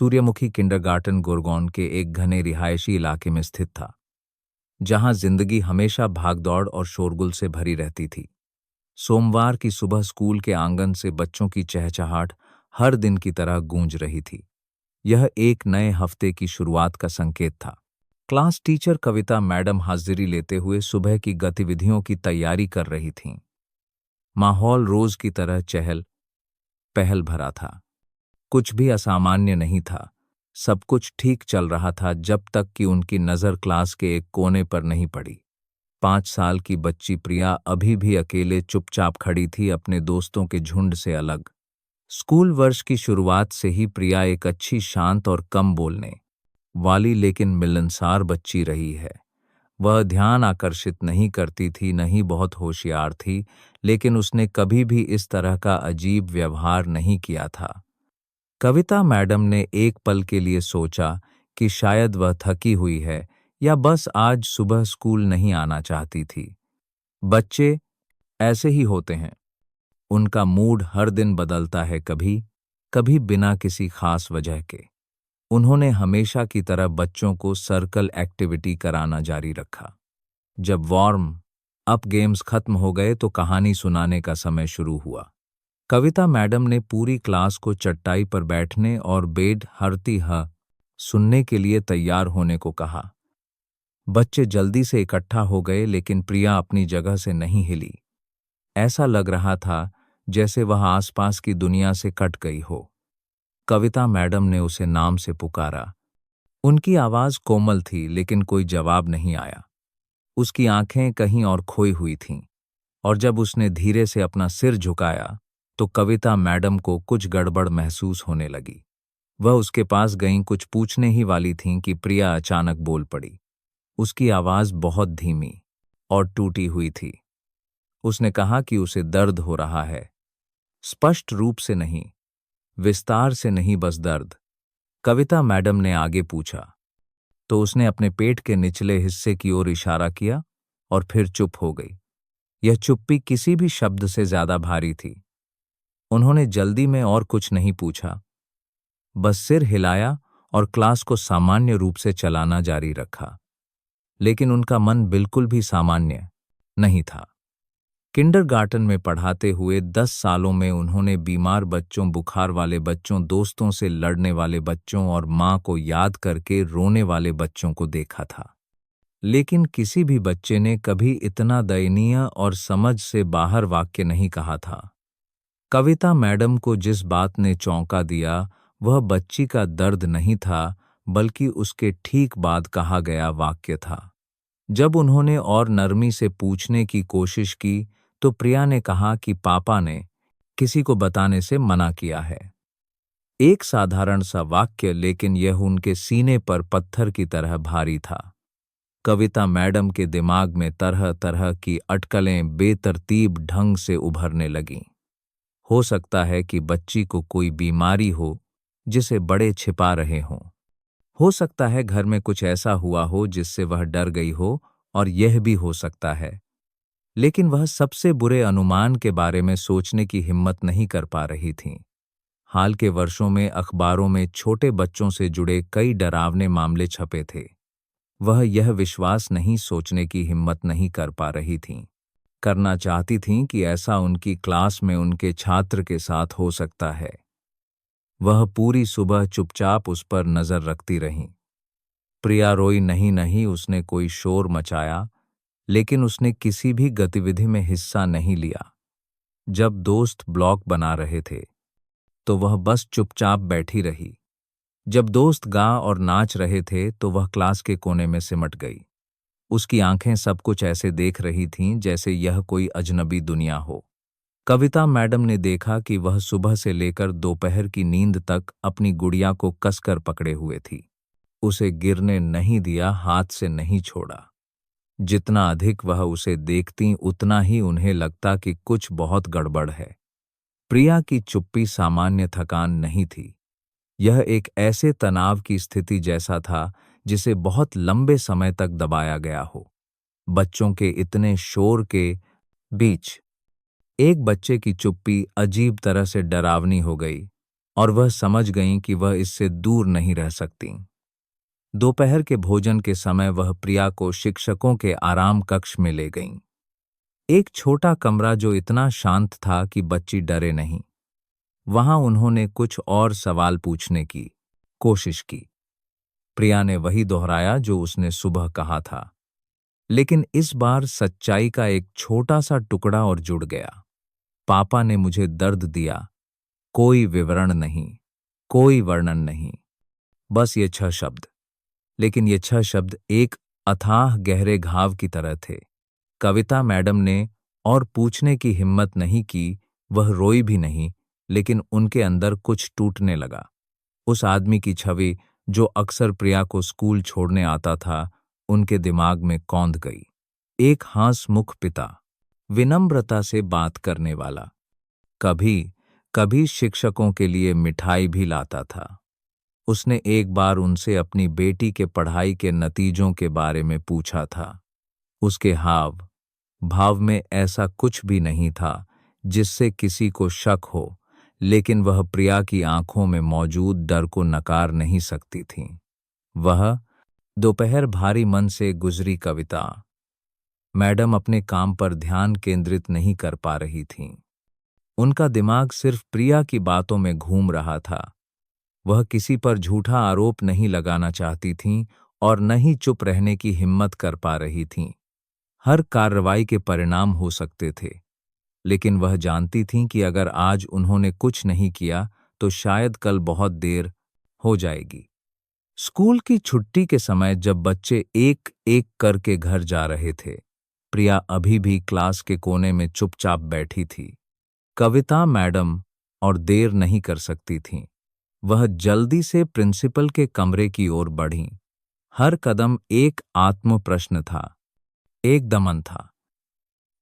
सूर्यमुखी किंडरगार्टन गुरगांव के एक घने रिहायशी इलाके में स्थित था, जहां जिंदगी हमेशा भागदौड़ और शोरगुल से भरी रहती थी। सोमवार की सुबह स्कूल के आंगन से बच्चों की चहचहाट हर दिन की तरह गूंज रही थी। यह एक नए हफ्ते की शुरुआत का संकेत था। क्लास टीचर कविता मैडम हाजिरी लेते हुए सुबह की गतिविधियों की तैयारी कर रही थीं। माहौल रोज की तरह चहल पहल भरा था। कुछ भी असामान्य नहीं था। सब कुछ ठीक चल रहा था जब तक कि उनकी नज़र क्लास के एक कोने पर नहीं पड़ी। 5 साल की बच्ची प्रिया अभी भी अकेले चुपचाप खड़ी थी, अपने दोस्तों के झुंड से अलग। स्कूल वर्ष की शुरुआत से ही प्रिया एक अच्छी, शांत और कम बोलने वाली लेकिन मिलनसार बच्ची रही है। वह ध्यान आकर्षित नहीं करती थी, न ही बहुत होशियार थी, लेकिन उसने कभी भी इस तरह का अजीब व्यवहार नहीं किया था। कविता मैडम ने एक पल के लिए सोचा कि शायद वह थकी हुई है या बस आज सुबह स्कूल नहीं आना चाहती थी। बच्चे ऐसे ही होते हैं, उनका मूड हर दिन बदलता है, कभी कभी बिना किसी खास वजह के। उन्होंने हमेशा की तरह बच्चों को सर्कल एक्टिविटी कराना जारी रखा। जब वार्म अप गेम्स खत्म हो गए तो कहानी सुनाने का समय शुरू हुआ। कविता मैडम ने पूरी क्लास को चटाई पर बैठने और बेड हरती ह सुनने के लिए तैयार होने को कहा। बच्चे जल्दी से इकट्ठा हो गए, लेकिन प्रिया अपनी जगह से नहीं हिली। ऐसा लग रहा था जैसे वह आसपास की दुनिया से कट गई हो। कविता मैडम ने उसे नाम से पुकारा। उनकी आवाज कोमल थी, लेकिन कोई जवाब नहीं आया। उसकी आंखें कहीं और खोई हुई थीं, और जब उसने धीरे से अपना सिर झुकाया तो कविता मैडम को कुछ गड़बड़ महसूस होने लगी। वह उसके पास गईं, कुछ पूछने ही वाली थीं कि प्रिया अचानक बोल पड़ी। उसकी आवाज बहुत धीमी और टूटी हुई थी। उसने कहा कि उसे दर्द हो रहा है। स्पष्ट रूप से नहीं, विस्तार से नहीं, बस दर्द। कविता मैडम ने आगे पूछा तो उसने अपने पेट के निचले हिस्से की ओर इशारा किया और फिर चुप हो गई। यह चुप्पी किसी भी शब्द से ज्यादा भारी थी। उन्होंने जल्दी में और कुछ नहीं पूछा, बस सिर हिलाया और क्लास को सामान्य रूप से चलाना जारी रखा। लेकिन उनका मन बिल्कुल भी सामान्य नहीं था। किंडरगार्टन में पढ़ाते हुए 10 सालों में उन्होंने बीमार बच्चों, बुखार वाले बच्चों, दोस्तों से लड़ने वाले बच्चों और मां को याद करके रोने वाले बच्चों को देखा था। लेकिन किसी भी बच्चे ने कभी इतना दयनीय और समझ से बाहर वाक्य नहीं कहा था। कविता मैडम को जिस बात ने चौंका दिया वह बच्ची का दर्द नहीं था, बल्कि उसके ठीक बाद कहा गया वाक्य था। जब उन्होंने और नरमी से पूछने की कोशिश की तो प्रिया ने कहा कि पापा ने किसी को बताने से मना किया है। एक साधारण सा वाक्य, लेकिन यह उनके सीने पर पत्थर की तरह भारी था। कविता मैडम के दिमाग में तरह तरह की अटकलें बेतरतीब ढंग से उभरने लगीं। हो सकता है कि बच्ची को कोई बीमारी हो जिसे बड़े छिपा रहे हों। हो सकता है घर में कुछ ऐसा हुआ हो जिससे वह डर गई हो, और यह भी हो सकता है, लेकिन वह सबसे बुरे अनुमान के बारे में सोचने की हिम्मत नहीं कर पा रही थीं। हाल के वर्षों में अखबारों में छोटे बच्चों से जुड़े कई डरावने मामले छपे थे। वह यह विश्वास नहीं सोचने की हिम्मत नहीं कर पा रही थीं। करना चाहती थीं कि ऐसा उनकी क्लास में उनके छात्र के साथ हो सकता है। वह पूरी सुबह चुपचाप उस पर नजर रखती रहीं। प्रिया रोई नहीं, उसने कोई शोर मचाया, लेकिन उसने किसी भी गतिविधि में हिस्सा नहीं लिया। जब दोस्त ब्लॉक बना रहे थे तो वह बस चुपचाप बैठी रही। जब दोस्त गा और नाच रहे थे तो वह क्लास के कोने में सिमट गई। उसकी आंखें सब कुछ ऐसे देख रही थीं जैसे यह कोई अजनबी दुनिया हो। कविता मैडम ने देखा कि वह सुबह से लेकर दोपहर की नींद तक अपनी गुड़िया को कसकर पकड़े हुए थी। उसे गिरने नहीं दिया, हाथ से नहीं छोड़ा। जितना अधिक वह उसे देखती उतना ही उन्हें लगता कि कुछ बहुत गड़बड़ है। प्रिया की चुप्पी सामान्य थकान नहीं थी। यह एक ऐसे तनाव की स्थिति जैसा था जिसे बहुत लंबे समय तक दबाया गया हो। बच्चों के इतने शोर के बीच एक बच्चे की चुप्पी अजीब तरह से डरावनी हो गई। और वह समझ गईं कि वह इससे दूर नहीं रह सकती। दोपहर के भोजन के समय वह प्रिया को शिक्षकों के आराम कक्ष में ले गईं। एक छोटा कमरा जो इतना शांत था कि बच्ची डरे नहीं। वहां उन्होंने कुछ और सवाल पूछने की कोशिश की। प्रिया ने वही दोहराया जो उसने सुबह कहा था, लेकिन इस बार सच्चाई का एक छोटा सा टुकड़ा और जुड़ गया। पापा ने मुझे दर्द दिया, कोई विवरण नहीं, कोई वर्णन नहीं, बस ये 6 शब्द। लेकिन ये 6 शब्द एक अथाह गहरे घाव की तरह थे। कविता मैडम ने और पूछने की हिम्मत नहीं की, वह रोई भी नहीं, लेकिन उनके अंदर कुछ टूटने लगा। उस आदमी की छवि जो अक्सर प्रिया को स्कूल छोड़ने आता था, उनके दिमाग में कौंध गई। एक हांसमुख पिता, विनम्रता से बात करने वाला, कभी कभी शिक्षकों के लिए मिठाई भी लाता था। उसने एक बार उनसे अपनी बेटी के पढ़ाई के नतीजों के बारे में पूछा था। उसके हाव भाव में ऐसा कुछ भी नहीं था जिससे किसी को शक हो, लेकिन वह प्रिया की आंखों में मौजूद डर को नकार नहीं सकती थी। वह दोपहर भारी मन से गुजरी कविता मैडम अपने काम पर ध्यान केंद्रित नहीं कर पा रही थीं। उनका दिमाग सिर्फ प्रिया की बातों में घूम रहा था। वह किसी पर झूठा आरोप नहीं लगाना चाहती थीं और न ही चुप रहने की हिम्मत कर पा रही थीं। हर कार्रवाई के परिणाम हो सकते थे, लेकिन वह जानती थीं कि अगर आज उन्होंने कुछ नहीं किया तो शायद कल बहुत देर हो जाएगी। स्कूल की छुट्टी के समय जब बच्चे एक एक करके घर जा रहे थे, प्रिया अभी भी क्लास के कोने में चुपचाप बैठी थी। कविता मैडम और देर नहीं कर सकती थीं। वह जल्दी से प्रिंसिपल के कमरे की ओर बढ़ीं। हर कदम एक आत्म प्रश्न था, एक दमन था।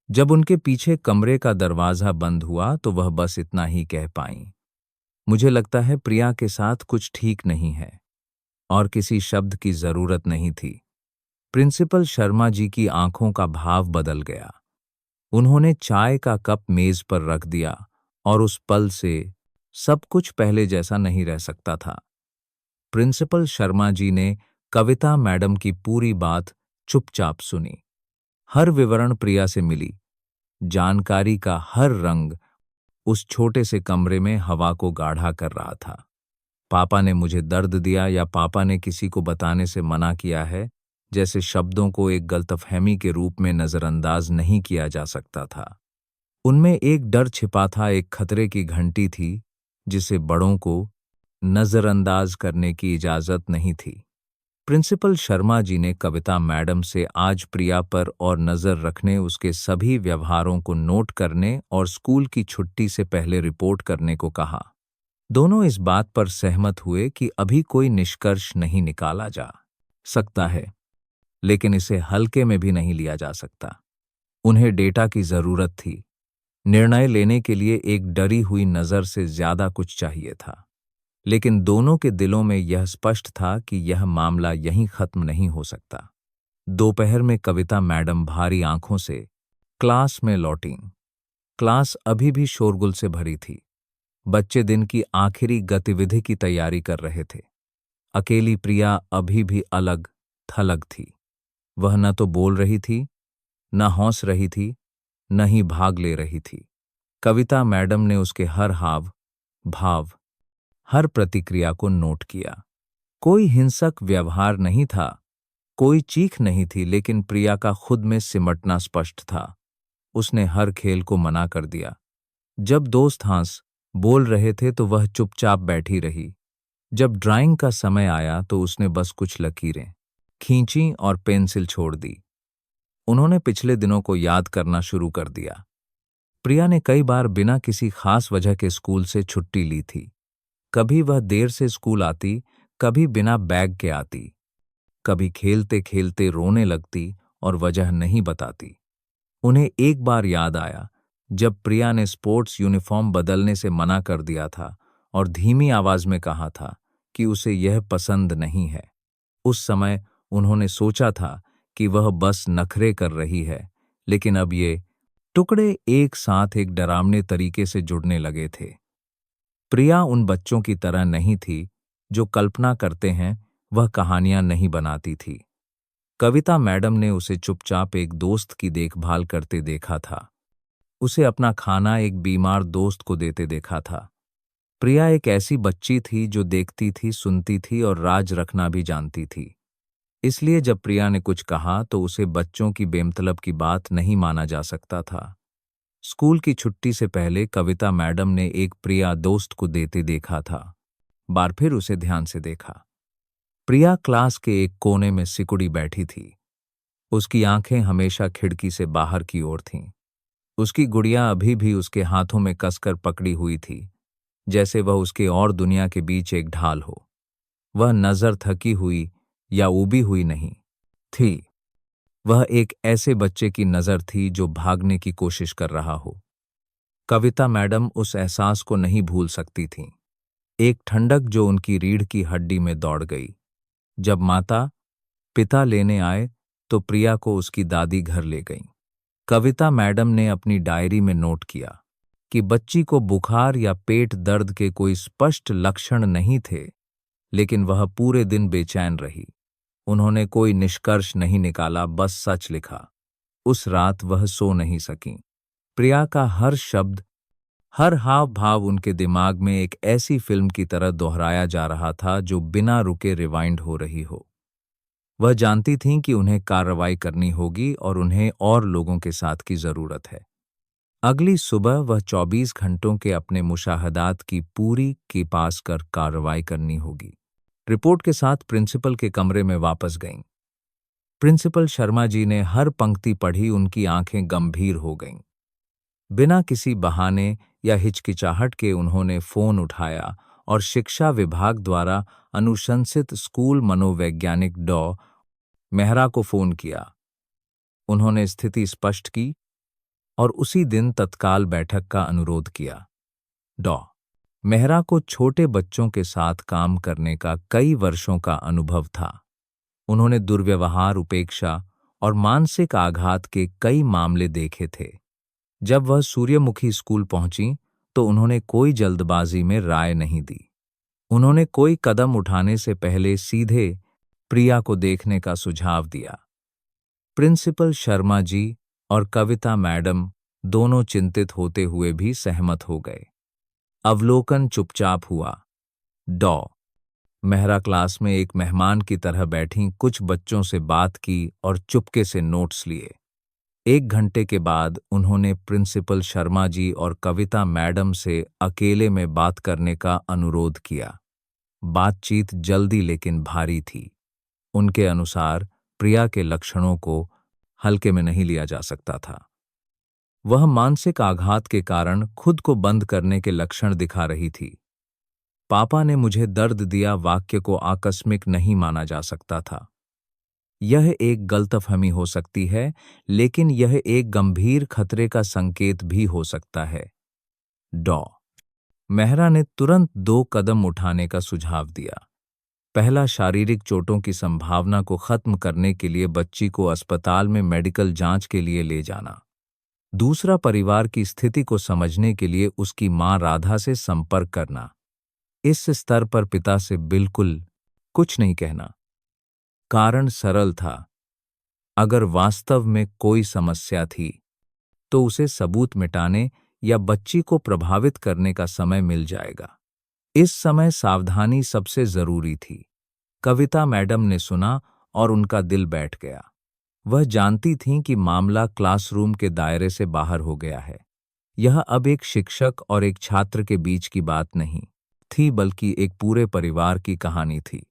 जब उनके पीछे कमरे का दरवाजा बंद हुआ तो वह बस इतना ही कह पाईं, मुझे लगता है प्रिया के साथ कुछ ठीक नहीं है। और किसी शब्द की जरूरत नहीं थी। प्रिंसिपल शर्मा जी की आंखों का भाव बदल गया। उन्होंने चाय का कप मेज पर रख दिया और उस पल से सब कुछ पहले जैसा नहीं रह सकता था। प्रिंसिपल शर्मा जी ने कविता मैडम की पूरी बात चुपचाप सुनी। हर विवरण प्रिया से मिली। जानकारी का हर रंग उस छोटे से कमरे में हवा को गाढ़ा कर रहा था। पापा ने मुझे दर्द दिया या पापा ने किसी को बताने से मना किया है, जैसे शब्दों को एक गलतफहमी के रूप में नजरअंदाज नहीं किया जा सकता था। उनमें एक डर छिपा था, एक खतरे की घंटी थी जिसे बड़ों को नजरअंदाज करने की इजाजत नहीं थी। प्रिंसिपल शर्मा जी ने कविता मैडम से आज प्रिया पर और नजर रखने, उसके सभी व्यवहारों को नोट करने और स्कूल की छुट्टी से पहले रिपोर्ट करने को कहा। दोनों इस बात पर सहमत हुए कि अभी कोई निष्कर्ष नहीं निकाला जा सकता है, लेकिन इसे हल्के में भी नहीं लिया जा सकता। उन्हें डेटा की जरूरत थी। निर्णय लेने के लिए एक डरी हुई नजर से ज्यादा कुछ चाहिए था। लेकिन दोनों के दिलों में यह स्पष्ट था कि यह मामला यहीं खत्म नहीं हो सकता। दोपहर में कविता मैडम भारी आंखों से क्लास में लौटीं। क्लास अभी भी शोरगुल से भरी थी। बच्चे दिन की आखिरी गतिविधि की तैयारी कर रहे थे। अकेली प्रिया अभी भी अलग थलग थी। वह न तो बोल रही थी, न हंस रही थी, न ही भाग ले रही थी। कविता मैडम ने उसके हर हाव भाव, हर प्रतिक्रिया को नोट किया। कोई हिंसक व्यवहार नहीं था, कोई चीख नहीं थी, लेकिन प्रिया का खुद में सिमटना स्पष्ट था। उसने हर खेल को मना कर दिया। जब दोस्त हंस बोल रहे थे तो वह चुपचाप बैठी रही। जब ड्राइंग का समय आया तो उसने बस कुछ लकीरें खींची और पेंसिल छोड़ दी। उन्होंने पिछले दिनों को याद करना शुरू कर दिया। प्रिया ने कई बार बिना किसी खास वजह के स्कूल से छुट्टी ली थी। कभी वह देर से स्कूल आती, कभी बिना बैग के आती, कभी खेलते खेलते रोने लगती और वजह नहीं बताती। उन्हें एक बार याद आया जब प्रिया ने स्पोर्ट्स यूनिफॉर्म बदलने से मना कर दिया था और धीमी आवाज में कहा था कि उसे यह पसंद नहीं है। उस समय उन्होंने सोचा था कि वह बस नखरे कर रही है, लेकिन अब ये टुकड़े एक साथ एक डरावने तरीके से जुड़ने लगे थे। प्रिया उन बच्चों की तरह नहीं थी जो कल्पना करते हैं, वह कहानियां नहीं बनाती थी। कविता मैडम ने उसे चुपचाप एक दोस्त की देखभाल करते देखा था। उसे अपना खाना एक बीमार दोस्त को देते देखा था। प्रिया एक ऐसी बच्ची थी जो देखती थी, सुनती थी और राज रखना भी जानती थी। इसलिए जब प्रिया ने कुछ कहा तो उसे बच्चों की बेमतलब की बात नहीं माना जा सकता था। स्कूल की छुट्टी से पहले कविता मैडम ने एक प्रिया दोस्त को देते देखा था। बार फिर उसे ध्यान से देखा। प्रिया क्लास के एक कोने में सिकुड़ी बैठी थी। उसकी आंखें हमेशा खिड़की से बाहर की ओर थीं। उसकी गुड़िया अभी भी उसके हाथों में कसकर पकड़ी हुई थी, जैसे वह उसके और दुनिया के बीच एक ढाल हो। वह नजर थकी हुई या ऊबी हुई नहीं थी। वह एक ऐसे बच्चे की नजर थी जो भागने की कोशिश कर रहा हो। कविता मैडम उस एहसास को नहीं भूल सकती थीं। एक ठंडक जो उनकी रीढ़ की हड्डी में दौड़ गई। जब माता पिता लेने आए तो प्रिया को उसकी दादी घर ले गईं। कविता मैडम ने अपनी डायरी में नोट किया कि बच्ची को बुखार या पेट दर्द के कोई स्पष्ट लक्षण नहीं थे, लेकिन वह पूरे दिन बेचैन रही। उन्होंने कोई निष्कर्ष नहीं निकाला, बस सच लिखा। उस रात वह सो नहीं सकीं। प्रिया का हर शब्द, हर हाव भाव उनके दिमाग में एक ऐसी फिल्म की तरह दोहराया जा रहा था जो बिना रुके रिवाइंड हो रही हो। वह जानती थीं कि उन्हें कार्रवाई करनी होगी और उन्हें और लोगों के साथ की जरूरत है। अगली सुबह वह 24 घंटों के अपने मुशाहदात की पूरी के पास कर कार्रवाई करनी होगी। रिपोर्ट के साथ प्रिंसिपल के कमरे में वापस गईं। प्रिंसिपल शर्मा जी ने हर पंक्ति पढ़ी, उनकी आंखें गंभीर हो गईं। बिना किसी बहाने या हिचकिचाहट के उन्होंने फोन उठाया और शिक्षा विभाग द्वारा अनुशंसित स्कूल मनोवैज्ञानिक डॉ. मेहरा को फोन किया। उन्होंने स्थिति स्पष्ट की और उसी दिन तत्काल बैठक का अनुरोध किया। डॉ. मेहरा को छोटे बच्चों के साथ काम करने का कई वर्षों का अनुभव था। उन्होंने दुर्व्यवहार, उपेक्षा और मानसिक आघात के कई मामले देखे थे। जब वह सूर्यमुखी स्कूल पहुंची तो उन्होंने कोई जल्दबाजी में राय नहीं दी। उन्होंने कोई कदम उठाने से पहले सीधे प्रिया को देखने का सुझाव दिया। प्रिंसिपल शर्मा जी और कविता मैडम दोनों चिंतित होते हुए भी सहमत हो गए। अवलोकन चुपचाप हुआ। डॉ. मेहरा क्लास में एक मेहमान की तरह बैठीं, कुछ बच्चों से बात की और चुपके से नोट्स लिए। 1 घंटे के बाद उन्होंने प्रिंसिपल शर्मा जी और कविता मैडम से अकेले में बात करने का अनुरोध किया। बातचीत जल्दी लेकिन भारी थी। उनके अनुसार प्रिया के लक्षणों को हल्के में नहीं लिया जा सकता था। वह मानसिक आघात के कारण खुद को बंद करने के लक्षण दिखा रही थी। पापा ने मुझे दर्द दिया वाक्य को आकस्मिक नहीं माना जा सकता था। यह एक गलतफहमी हो सकती है, लेकिन यह एक गंभीर खतरे का संकेत भी हो सकता है। डॉ. मेहरा ने तुरंत 2 कदम उठाने का सुझाव दिया। पहला, शारीरिक चोटों की संभावना को खत्म करने के लिए बच्ची को अस्पताल में मेडिकल जांच के लिए ले जाना। दूसरा, परिवार की स्थिति को समझने के लिए उसकी मां राधा से संपर्क करना। इस स्तर पर पिता से बिल्कुल कुछ नहीं कहना। कारण सरल था। अगर वास्तव में कोई समस्या थी तो उसे सबूत मिटाने या बच्ची को प्रभावित करने का समय मिल जाएगा। इस समय सावधानी सबसे जरूरी थी। कविता मैडम ने सुना और उनका दिल बैठ गया। वह जानती थीं कि मामला क्लासरूम के दायरे से बाहर हो गया है। यह अब एक शिक्षक और एक छात्र के बीच की बात नहीं थी, बल्कि एक पूरे परिवार की कहानी थी।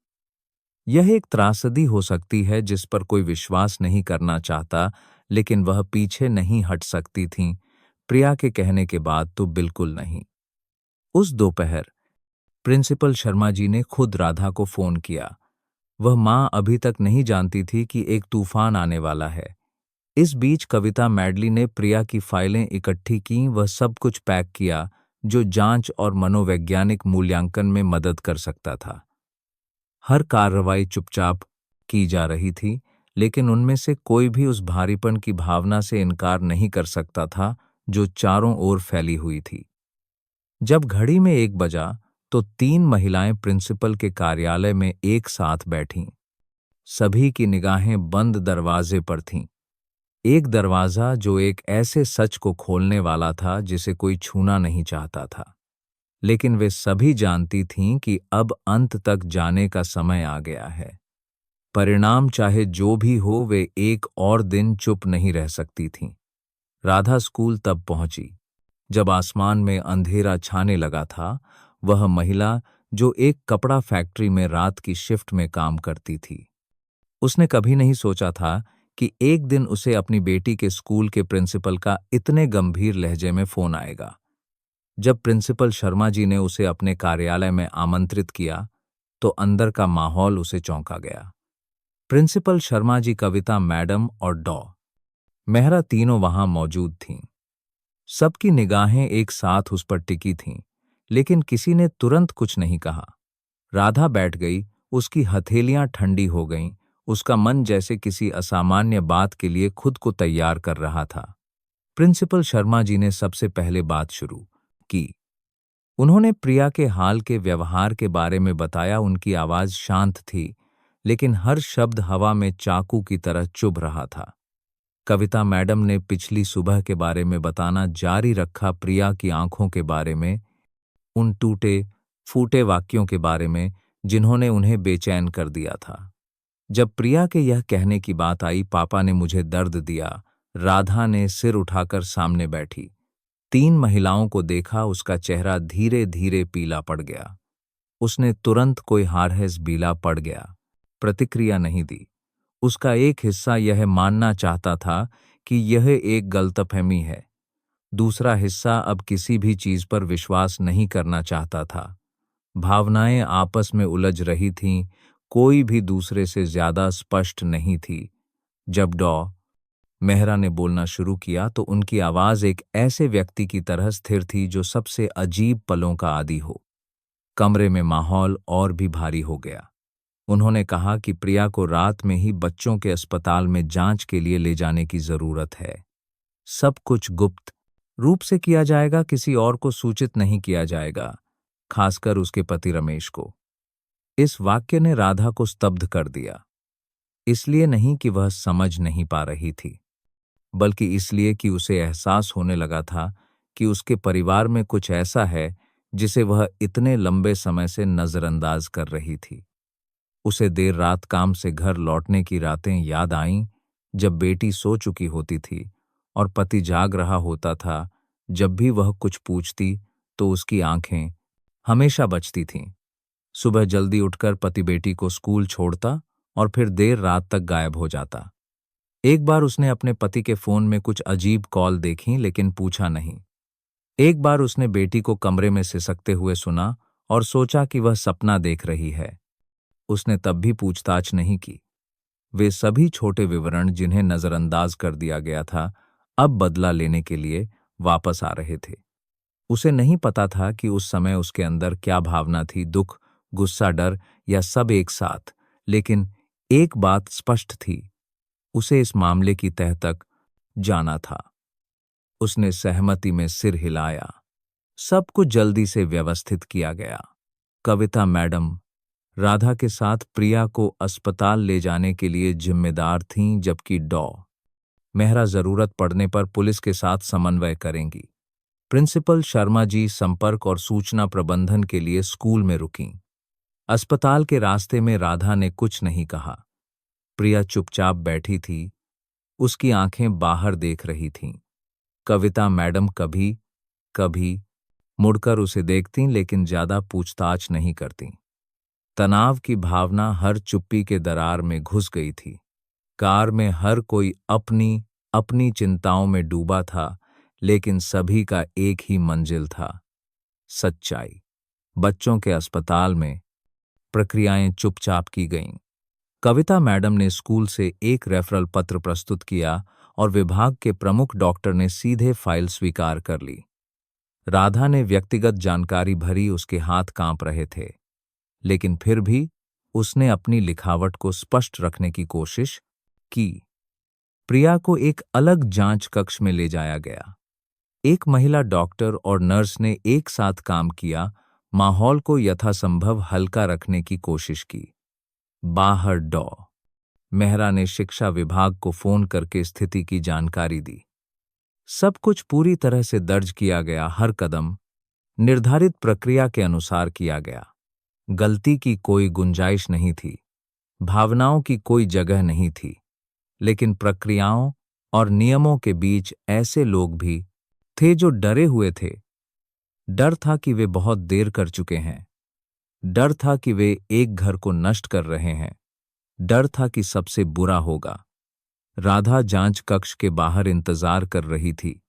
यह एक त्रासदी हो सकती है जिस पर कोई विश्वास नहीं करना चाहता, लेकिन वह पीछे नहीं हट सकती थीं। प्रिया के कहने के बाद तो बिल्कुल नहीं। उस दोपहर प्रिंसिपल शर्मा जी ने खुद राधा को फोन किया। वह मां अभी तक नहीं जानती थी कि एक तूफान आने वाला है। इस बीच कविता मैडली ने प्रिया की फाइलें इकट्ठी कीं। वह सब कुछ पैक किया जो जांच और मनोवैज्ञानिक मूल्यांकन में मदद कर सकता था। हर कार्रवाई चुपचाप की जा रही थी, लेकिन उनमें से कोई भी उस भारीपन की भावना से इनकार नहीं कर सकता था जो चारों ओर फैली हुई थी। जब घड़ी में 1 बजा तो 3 महिलाएं प्रिंसिपल के कार्यालय में एक साथ बैठीं। सभी की निगाहें बंद दरवाजे पर थीं। एक दरवाजा जो एक ऐसे सच को खोलने वाला था जिसे कोई छूना नहीं चाहता था। लेकिन वे सभी जानती थीं कि अब अंत तक जाने का समय आ गया है। परिणाम चाहे जो भी हो, वे एक और दिन चुप नहीं रह सकती थीं। राधा स्कूल तब पहुंची जब आसमान में अंधेरा छाने लगा था। वह महिला जो एक कपड़ा फैक्ट्री में रात की शिफ्ट में काम करती थी। उसने कभी नहीं सोचा था कि एक दिन उसे अपनी बेटी के स्कूल के प्रिंसिपल का इतने गंभीर लहजे में फोन आएगा। जब प्रिंसिपल शर्मा जी ने उसे अपने कार्यालय में आमंत्रित किया तो अंदर का माहौल उसे चौंका गया। प्रिंसिपल शर्मा जी, कविता मैडम और डॉ मेहरा तीनों वहां मौजूद थीं। सबकी निगाहें एक साथ उस पर टिकी थीं, लेकिन किसी ने तुरंत कुछ नहीं कहा। राधा बैठ गई, उसकी हथेलियां ठंडी हो गईं, उसका मन जैसे किसी असामान्य बात के लिए खुद को तैयार कर रहा था। प्रिंसिपल शर्मा जी ने सबसे पहले बात शुरू की। उन्होंने प्रिया के हाल के व्यवहार के बारे में बताया। उनकी आवाज शांत थी, लेकिन हर शब्द हवा में चाकू की तरह चुभ रहा था। कविता मैडम ने पिछली सुबह के बारे में बताना जारी रखा, प्रिया की आंखों के बारे में, उन टूटे फूटे वाक्यों के बारे में जिन्होंने उन्हें बेचैन कर दिया था। जब प्रिया के यह कहने की बात आई, पापा ने मुझे दर्द दिया, राधा ने सिर उठाकर सामने बैठी। 3 महिलाओं को देखा, उसका चेहरा धीरे धीरे पीला पड़ गया। उसने तुरंत कोई हारहस बीला पड़ गया प्रतिक्रिया नहीं दी। उसका एक हिस्सा यह मानना चाहता था कि यह एक गलतफहमी है। दूसरा हिस्सा अब किसी भी चीज पर विश्वास नहीं करना चाहता था। भावनाएं आपस में उलझ रही थीं, कोई भी दूसरे से ज्यादा स्पष्ट नहीं थी। जब डॉ मेहरा ने बोलना शुरू किया तो उनकी आवाज एक ऐसे व्यक्ति की तरह स्थिर थी जो सबसे अजीब पलों का आदी हो। कमरे में माहौल और भी भारी हो गया। उन्होंने कहा कि प्रिया को रात में ही बच्चों के अस्पताल में जांच के लिए ले जाने की जरूरत है। सब कुछ गुप्त रूप से किया जाएगा, किसी और को सूचित नहीं किया जाएगा, खासकर उसके पति रमेश को। इस वाक्य ने राधा को स्तब्ध कर दिया। इसलिए नहीं कि वह समझ नहीं पा रही थी, बल्कि इसलिए कि उसे एहसास होने लगा था कि उसके परिवार में कुछ ऐसा है जिसे वह इतने लंबे समय से नजरअंदाज कर रही थी। उसे देर रात काम से घर लौटने की रातें याद आईं, जब बेटी सो चुकी होती थी और पति जाग रहा होता था। जब भी वह कुछ पूछती तो उसकी आंखें हमेशा बचती थीं। सुबह जल्दी उठकर पति बेटी को स्कूल छोड़ता और फिर देर रात तक गायब हो जाता। एक बार उसने अपने पति के फोन में कुछ अजीब कॉल देखी, लेकिन पूछा नहीं। एक बार उसने बेटी को कमरे में सिसकते हुए सुना और सोचा कि वह सपना देख रही है। उसने तब भी पूछताछ नहीं की। वे सभी छोटे विवरण जिन्हें नजरअंदाज कर दिया गया था, अब बदला लेने के लिए वापस आ रहे थे। उसे नहीं पता था कि उस समय उसके अंदर क्या भावना थी, दुख, गुस्सा, डर या सब एक साथ। लेकिन एक बात स्पष्ट थी, उसे इस मामले की तह तक जाना था। उसने सहमति में सिर हिलाया। सब कुछ जल्दी से व्यवस्थित किया गया। कविता मैडम राधा के साथ प्रिया को अस्पताल ले जाने के लिए जिम्मेदार थीं, जबकि डॉ मेहरा जरूरत पड़ने पर पुलिस के साथ समन्वय करेंगी। प्रिंसिपल शर्मा जी संपर्क और सूचना प्रबंधन के लिए स्कूल में रुकीं। अस्पताल के रास्ते में राधा ने कुछ नहीं कहा। प्रिया चुपचाप बैठी थी, उसकी आंखें बाहर देख रही थीं। कविता मैडम कभी कभी मुड़कर उसे देखतीं, लेकिन ज्यादा पूछताछ नहीं करतीं। तनाव की भावना हर चुप्पी के दरार में घुस गई थी। कार में हर कोई अपनी अपनी चिंताओं में डूबा था, लेकिन सभी का एक ही मंजिल था, सच्चाई। बच्चों के अस्पताल में प्रक्रियाएं चुपचाप की गईं। कविता मैडम ने स्कूल से एक रेफरल पत्र प्रस्तुत किया और विभाग के प्रमुख डॉक्टर ने सीधे फाइल स्वीकार कर ली। राधा ने व्यक्तिगत जानकारी भरी, उसके हाथ कांप रहे थे, लेकिन फिर भी उसने अपनी लिखावट को स्पष्ट रखने की कोशिश की। प्रिया को एक अलग जांच कक्ष में ले जाया गया। एक महिला डॉक्टर और नर्स ने एक साथ काम किया, माहौल को यथासंभव हल्का रखने की कोशिश की। बाहर डॉ मेहरा ने शिक्षा विभाग को फोन करके स्थिति की जानकारी दी। सब कुछ पूरी तरह से दर्ज किया गया, हर कदम निर्धारित प्रक्रिया के अनुसार किया गया। गलती की कोई गुंजाइश नहीं थी, भावनाओं की कोई जगह नहीं थी। लेकिन प्रक्रियाओं और नियमों के बीच ऐसे लोग भी थे जो डरे हुए थे। डर था कि वे बहुत देर कर चुके हैं। डर था कि वे एक घर को नष्ट कर रहे हैं। डर था कि सबसे बुरा होगा। राधा जांच कक्ष के बाहर इंतजार कर रही थी।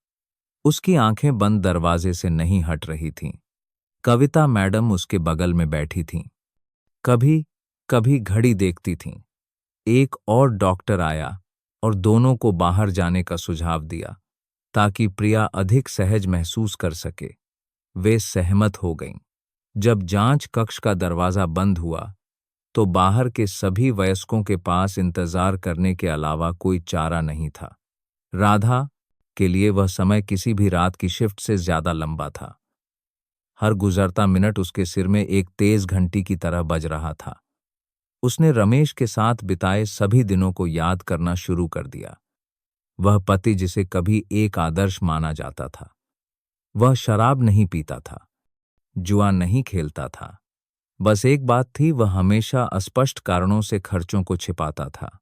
उसकी आंखें बंद दरवाजे से नहीं हट रही थीं। कविता मैडम उसके बगल में बैठी थीं। कभी कभी घड़ी देखती थीं। एक और डॉक्टर आया और दोनों को बाहर जाने का सुझाव दिया ताकि प्रिया अधिक सहज महसूस कर सके। वे सहमत हो गईं। जब जांच कक्ष का दरवाजा बंद हुआ तो बाहर के सभी वयस्कों के पास इंतजार करने के अलावा कोई चारा नहीं था। राधा के लिए वह समय किसी भी रात की शिफ्ट से ज्यादा लंबा था। हर गुजरता मिनट उसके सिर में एक तेज घंटी की तरह बज रहा था। उसने रमेश के साथ बिताए सभी दिनों को याद करना शुरू कर दिया। वह पति जिसे कभी एक आदर्श माना जाता था। वह शराब नहीं पीता था, जुआ नहीं खेलता था। बस एक बात थी, वह हमेशा अस्पष्ट कारणों से खर्चों को छिपाता था।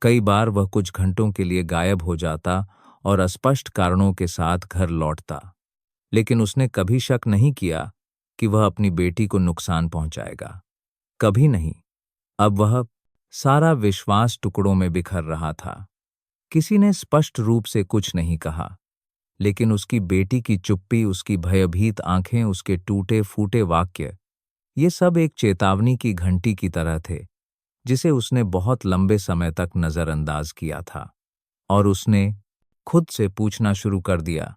कई बार वह कुछ घंटों के लिए गायब हो जाता और अस्पष्ट कारणों के साथ घर लौटता। लेकिन उसने कभी शक नहीं किया कि वह अपनी बेटी को नुकसान पहुंचाएगा। कभी नहीं। अब वह सारा विश्वास टुकड़ों में बिखर रहा था। किसी ने स्पष्ट रूप से कुछ नहीं कहा, लेकिन उसकी बेटी की चुप्पी, उसकी भयभीत आंखें, उसके टूटे फूटे वाक्य, ये सब एक चेतावनी की घंटी की तरह थे जिसे उसने बहुत लंबे समय तक नजरअंदाज किया था। और उसने खुद से पूछना शुरू कर दिया,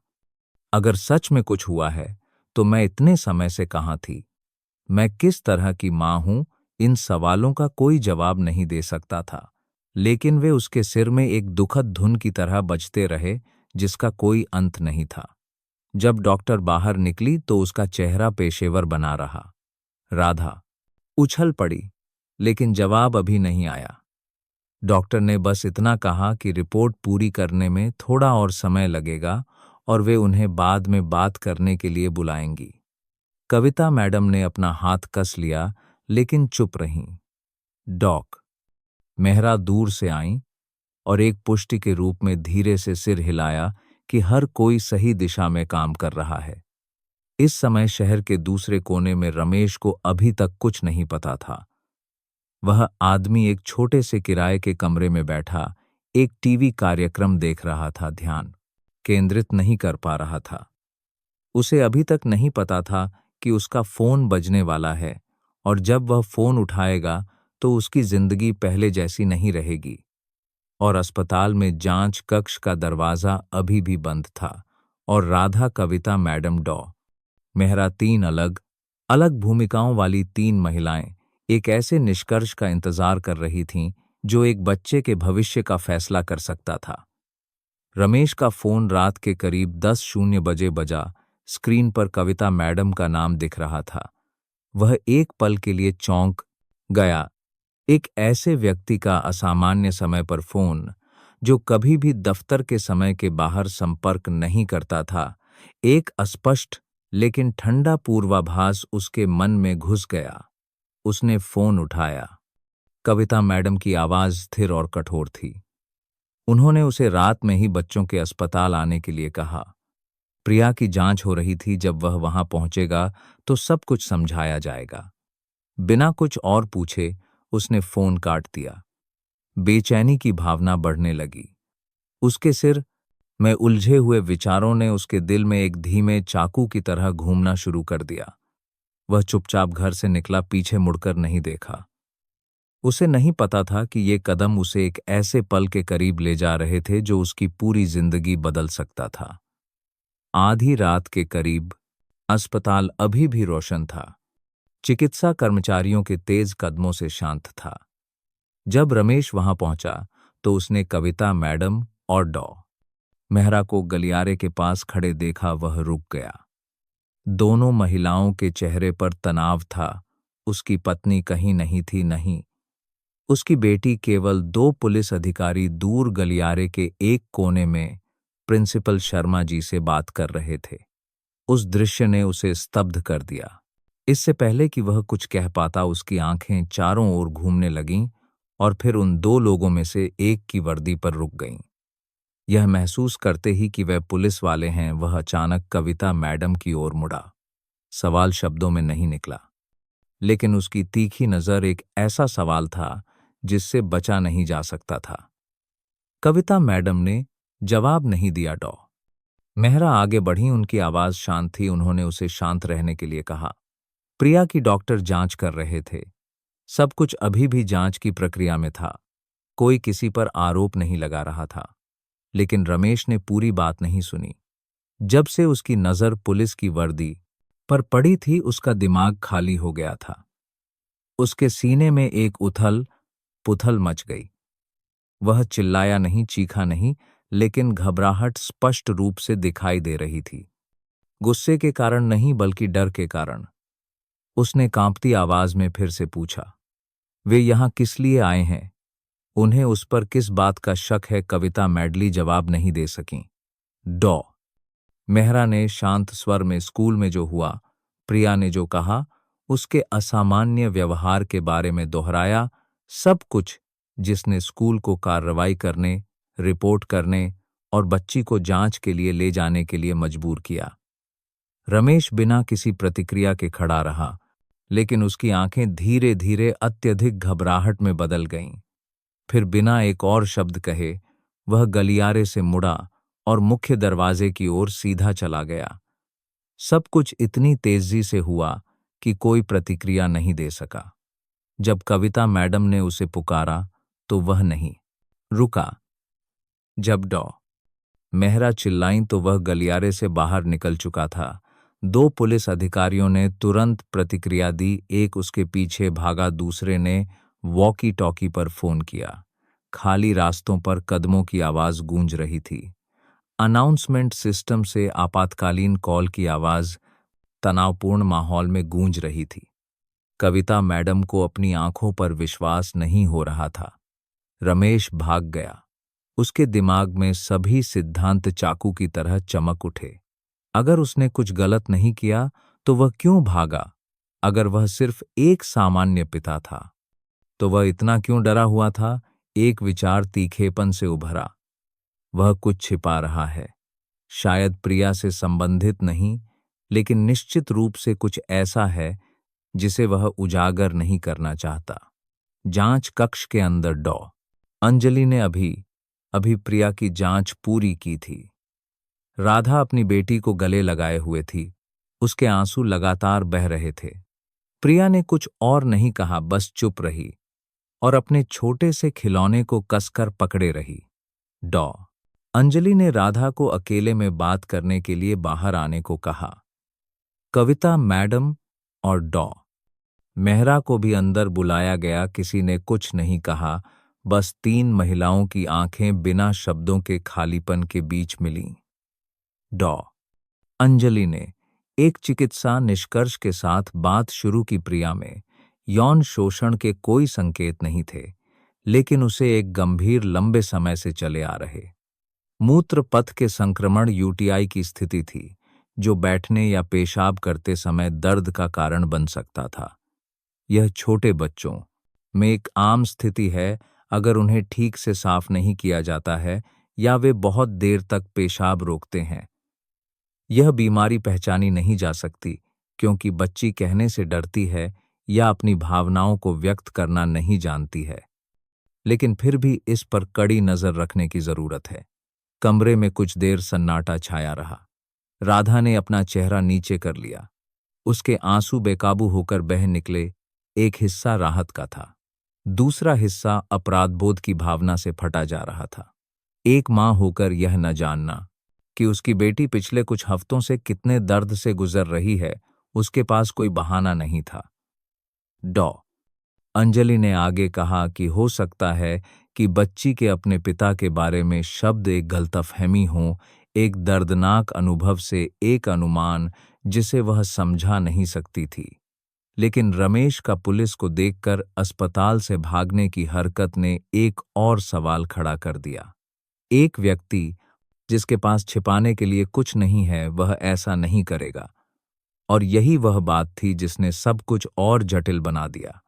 अगर सच में कुछ हुआ है तो मैं इतने समय से कहाँ थी? मैं किस तरह की मां हूं? इन सवालों का कोई जवाब नहीं दे सकता था, लेकिन वे उसके सिर में एक दुखद धुन की तरह बजते रहे जिसका कोई अंत नहीं था। जब डॉक्टर बाहर निकली तो उसका चेहरा पेशेवर बना रहा। राधा उछल पड़ी, लेकिन जवाब अभी नहीं आया। डॉक्टर ने बस इतना कहा कि रिपोर्ट पूरी करने में थोड़ा और समय लगेगा और वे उन्हें बाद में बात करने के लिए बुलाएंगी। कविता मैडम ने अपना हाथ कस लिया, लेकिन चुप रहीं। डॉक मेहरा दूर से आईं और एक पुष्टि के रूप में धीरे से सिर हिलाया कि हर कोई सही दिशा में काम कर रहा है। इस समय शहर के दूसरे कोने में रमेश को अभी तक कुछ नहीं पता था। वह आदमी एक छोटे से किराए के कमरे में बैठा एक टीवी कार्यक्रम देख रहा था, ध्यान केंद्रित नहीं कर पा रहा था। उसे अभी तक नहीं पता था कि उसका फोन बजने वाला है और जब वह फोन उठाएगा तो उसकी जिंदगी पहले जैसी नहीं रहेगी। और अस्पताल में जांच कक्ष का दरवाजा अभी भी बंद था और राधा, कविता मैडम, डॉ मेहरा, तीन अलग अलग भूमिकाओं वाली तीन महिलाएं एक ऐसे निष्कर्ष का इंतजार कर रही थीं जो एक बच्चे के भविष्य का फैसला कर सकता था। रमेश का फोन रात के करीब 10:00 बजे बजा। स्क्रीन पर कविता मैडम का नाम दिख रहा था। वह एक पल के लिए चौंक गया। एक ऐसे व्यक्ति का असामान्य समय पर फोन, जो कभी भी दफ्तर के समय के बाहर संपर्क नहीं करता था। एक अस्पष्ट लेकिन ठंडा पूर्वाभास उसके मन में घुस गया। उसने फोन उठाया। कविता मैडम की आवाज स्थिर और कठोर थी। उन्होंने उसे रात में ही बच्चों के अस्पताल आने के लिए कहा। प्रिया की जांच हो रही थी, जब वह वहां पहुंचेगा तो सब कुछ समझाया जाएगा। बिना कुछ और पूछे उसने फोन काट दिया। बेचैनी की भावना बढ़ने लगी। उसके सिर में उलझे हुए विचारों ने उसके दिल में एक धीमे चाकू की तरह घूमना शुरू कर दिया। वह चुपचाप घर से निकला, पीछे मुड़कर नहीं देखा। उसे नहीं पता था कि ये कदम उसे एक ऐसे पल के करीब ले जा रहे थे जो उसकी पूरी जिंदगी बदल सकता था। आधी रात के करीब अस्पताल अभी भी रोशन था। चिकित्सा कर्मचारियों के तेज कदमों से शांत था। जब रमेश वहां पहुंचा तो उसने कविता मैडम और डॉ मेहरा को गलियारे के पास खड़े देखा वह रुक गया। दोनों महिलाओं के चेहरे पर तनाव था। उसकी पत्नी कहीं नहीं थी, नहीं उसकी बेटी, केवल दो पुलिस अधिकारी दूर गलियारे के एक कोने में प्रिंसिपल शर्मा जी से बात कर रहे थे। उस दृश्य ने उसे स्तब्ध कर दिया। इससे पहले कि वह कुछ कह पाता, उसकी आंखें चारों ओर घूमने लगीं और फिर उन दो लोगों में से एक की वर्दी पर रुक गईं। यह महसूस करते ही कि वह पुलिस वाले हैं, वह अचानक कविता मैडम की ओर मुड़ा। सवाल शब्दों में नहीं निकला, लेकिन उसकी तीखी नजर एक ऐसा सवाल था जिससे बचा नहीं जा सकता था। कविता मैडम ने जवाब नहीं दिया। मेहरा आगे बढ़ी, उनकी आवाज शांत थी। उन्होंने उसे शांत रहने के लिए कहा। प्रिया की डॉक्टर जांच कर रहे थे। सब कुछ अभी भी जांच की प्रक्रिया में था। कोई किसी पर आरोप नहीं लगा रहा था। लेकिन रमेश ने पूरी बात नहीं सुनी। जब से उसकी नजर पुलिस की वर्दी पर पड़ी थी, उसका दिमाग खाली हो गया था। उसके सीने में एक उथल पुथल मच गई। वह चिल्लाया नहीं, चीखा नहीं, लेकिन घबराहट स्पष्ट रूप से दिखाई दे रही थी। गुस्से के कारण नहीं, बल्कि डर के कारण। उसने कांपती आवाज में फिर से पूछा, वे यहां किस लिए आए हैं? उन्हें उस पर किस बात का शक है? कविता मैडली जवाब नहीं दे सकीं। मेहरा ने शांत स्वर में, स्कूल में जो हुआ, प्रिया ने जो कहा, उसके असामान्य व्यवहार के बारे में दोहराया। सब कुछ जिसने स्कूल को कार्रवाई करने, रिपोर्ट करने और बच्ची को जांच के लिए ले जाने के लिए मजबूर किया। रमेश बिना किसी प्रतिक्रिया के खड़ा रहा, लेकिन उसकी आंखें धीरे धीरे अत्यधिक घबराहट में बदल गईं। फिर बिना एक और शब्द कहे वह गलियारे से मुड़ा और मुख्य दरवाजे की ओर सीधा चला गया। सब कुछ इतनी तेजी से हुआ कि कोई प्रतिक्रिया नहीं दे सका। जब कविता मैडम ने उसे पुकारा तो वह नहीं रुका। जब मेहरा चिल्लाईं तो वह गलियारे से बाहर निकल चुका था। दो पुलिस अधिकारियों ने तुरंत प्रतिक्रिया दी। एक उसके पीछे भागा, दूसरे ने वॉकी टॉकी पर फोन किया। खाली रास्तों पर कदमों की आवाज गूंज रही थी। अनाउंसमेंट सिस्टम से आपातकालीन कॉल की आवाज तनावपूर्ण माहौल में गूंज रही थी। कविता मैडम को अपनी आंखों पर विश्वास नहीं हो रहा था। रमेश भाग गया। उसके दिमाग में सभी सिद्धांत चाकू की तरह चमक उठे। अगर उसने कुछ गलत नहीं किया तो वह क्यों भागा? अगर वह सिर्फ एक सामान्य पिता था तो वह इतना क्यों डरा हुआ था? एक विचार तीखेपन से उभरा, वह कुछ छिपा रहा है। शायद प्रिया से संबंधित नहीं, लेकिन निश्चित रूप से कुछ ऐसा है जिसे वह उजागर नहीं करना चाहता। जांच कक्ष के अंदर अंजलि ने अभी प्रिया की जांच पूरी की थी। राधा अपनी बेटी को गले लगाए हुए थी। उसके आंसू लगातार बह रहे थे। प्रिया ने कुछ और नहीं कहा, बस चुप रही और अपने छोटे से खिलौने को कसकर पकड़े रही। अंजलि ने राधा को अकेले में बात करने के लिए बाहर आने को कहा। कविता मैडम और मेहरा को भी अंदर बुलाया गया। किसी ने कुछ नहीं कहा, बस तीन महिलाओं की आंखें बिना शब्दों के खालीपन के बीच मिलीं। अंजलि ने एक चिकित्सा निष्कर्ष के साथ बात शुरू की। प्रिया में यौन शोषण के कोई संकेत नहीं थे, लेकिन उसे एक गंभीर, लंबे समय से चले आ रहे मूत्र पथ के संक्रमण यूटीआई की स्थिति थी, जो बैठने या पेशाब करते समय दर्द का कारण बन सकता था। यह छोटे बच्चों में एक आम स्थिति है अगर उन्हें ठीक से साफ नहीं किया जाता है या वे बहुत देर तक पेशाब रोकते हैं। यह बीमारी पहचानी नहीं जा सकती क्योंकि बच्ची कहने से डरती है या अपनी भावनाओं को व्यक्त करना नहीं जानती है। लेकिन फिर भी इस पर कड़ी नजर रखने की जरूरत है। कमरे में कुछ देर सन्नाटा छाया रहा। राधा ने अपना चेहरा नीचे कर लिया। उसके आंसू बेकाबू होकर बह निकले। एक हिस्सा राहत का था, दूसरा हिस्सा अपराधबोध की भावना से फटा जा रहा था। एक मां होकर यह न जानना कि उसकी बेटी पिछले कुछ हफ्तों से कितने दर्द से गुजर रही है, उसके पास कोई बहाना नहीं था। अंजलि ने आगे कहा कि हो सकता है कि बच्ची के अपने पिता के बारे में शब्द एक गलतफहमी हो, एक दर्दनाक अनुभव से एक अनुमान जिसे वह समझा नहीं सकती थी। लेकिन रमेश का पुलिस को देखकर अस्पताल से भागने की हरकत ने एक और सवाल खड़ा कर दिया। एक व्यक्ति जिसके पास छिपाने के लिए कुछ नहीं है, वह ऐसा नहीं करेगा। और यही वह बात थी जिसने सब कुछ और जटिल बना दिया।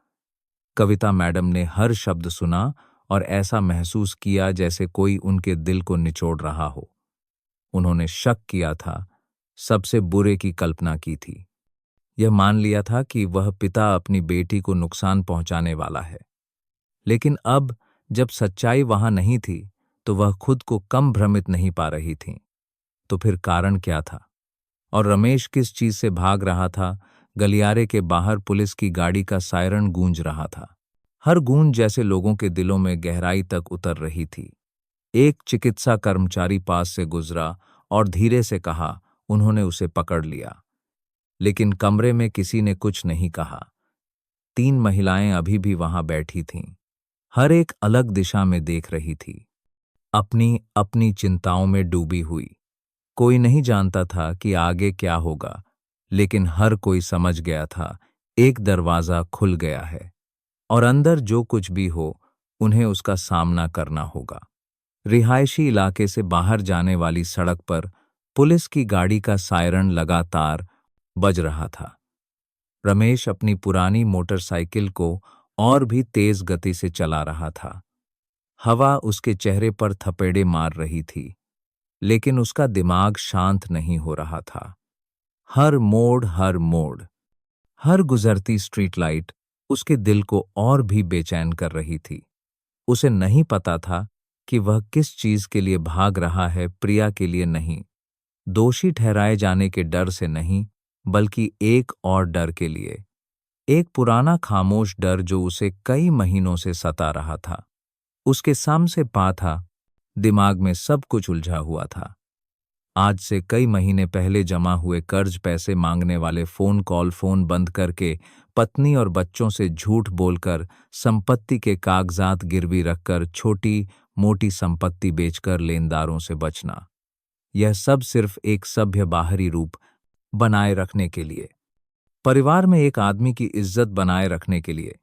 कविता मैडम ने हर शब्द सुना और ऐसा महसूस किया जैसे कोई उनके दिल को निचोड़ रहा हो। उन्होंने शक किया था, सबसे बुरे की कल्पना की थी। यह मान लिया था कि वह पिता अपनी बेटी को नुकसान पहुंचाने वाला है। लेकिन अब जब सच्चाई वहां नहीं थी, तो वह खुद को कम भ्रमित नहीं पा रही थी। तो फिर कारण क्या था? और रमेश किस चीज से भाग रहा था? गलियारे के बाहर पुलिस की गाड़ी का सायरन गूंज रहा था। हर गूंज जैसे लोगों के दिलों में गहराई तक उतर रही थी। एक चिकित्सा कर्मचारी पास से गुजरा और धीरे से कहा, उन्होंने उसे पकड़ लिया। लेकिन कमरे में किसी ने कुछ नहीं कहा। 3 महिलाएं अभी भी वहां बैठी थीं, हर एक अलग दिशा में देख रही थी, अपनी अपनी चिंताओं में डूबी हुई। कोई नहीं जानता था कि आगे क्या होगा, लेकिन हर कोई समझ गया था, एक दरवाजा खुल गया है और अंदर जो कुछ भी हो, उन्हें उसका सामना करना होगा। रिहायशी इलाके से बाहर जाने वाली सड़क पर पुलिस की गाड़ी का सायरन लगातार बज रहा था। रमेश अपनी पुरानी मोटरसाइकिल को और भी तेज गति से चला रहा था। हवा उसके चेहरे पर थपेड़े मार रही थी, लेकिन उसका दिमाग शांत नहीं हो रहा था। हर मोड़, हर गुजरती स्ट्रीट लाइट उसके दिल को और भी बेचैन कर रही थी। उसे नहीं पता था कि वह किस चीज के लिए भाग रहा है, प्रिया के लिए नहीं, दोषी ठहराए जाने के डर से नहीं, बल्कि एक और डर के लिए, एक पुराना खामोश डर जो उसे कई महीनों से सता रहा था। उसके सामने पा था, दिमाग में सब कुछ उलझा हुआ था। आज से कई महीने पहले जमा हुए कर्ज, पैसे मांगने वाले फोन कॉल, फोन बंद करके पत्नी और बच्चों से झूठ बोलकर, संपत्ति के कागजात गिरवी रखकर, छोटी मोटी संपत्ति बेचकर लेनदारों से बचना। यह सब सिर्फ एक सभ्य बाहरी रूप बनाए रखने के लिए, परिवार में एक आदमी की इज्जत बनाए रखने के लिए।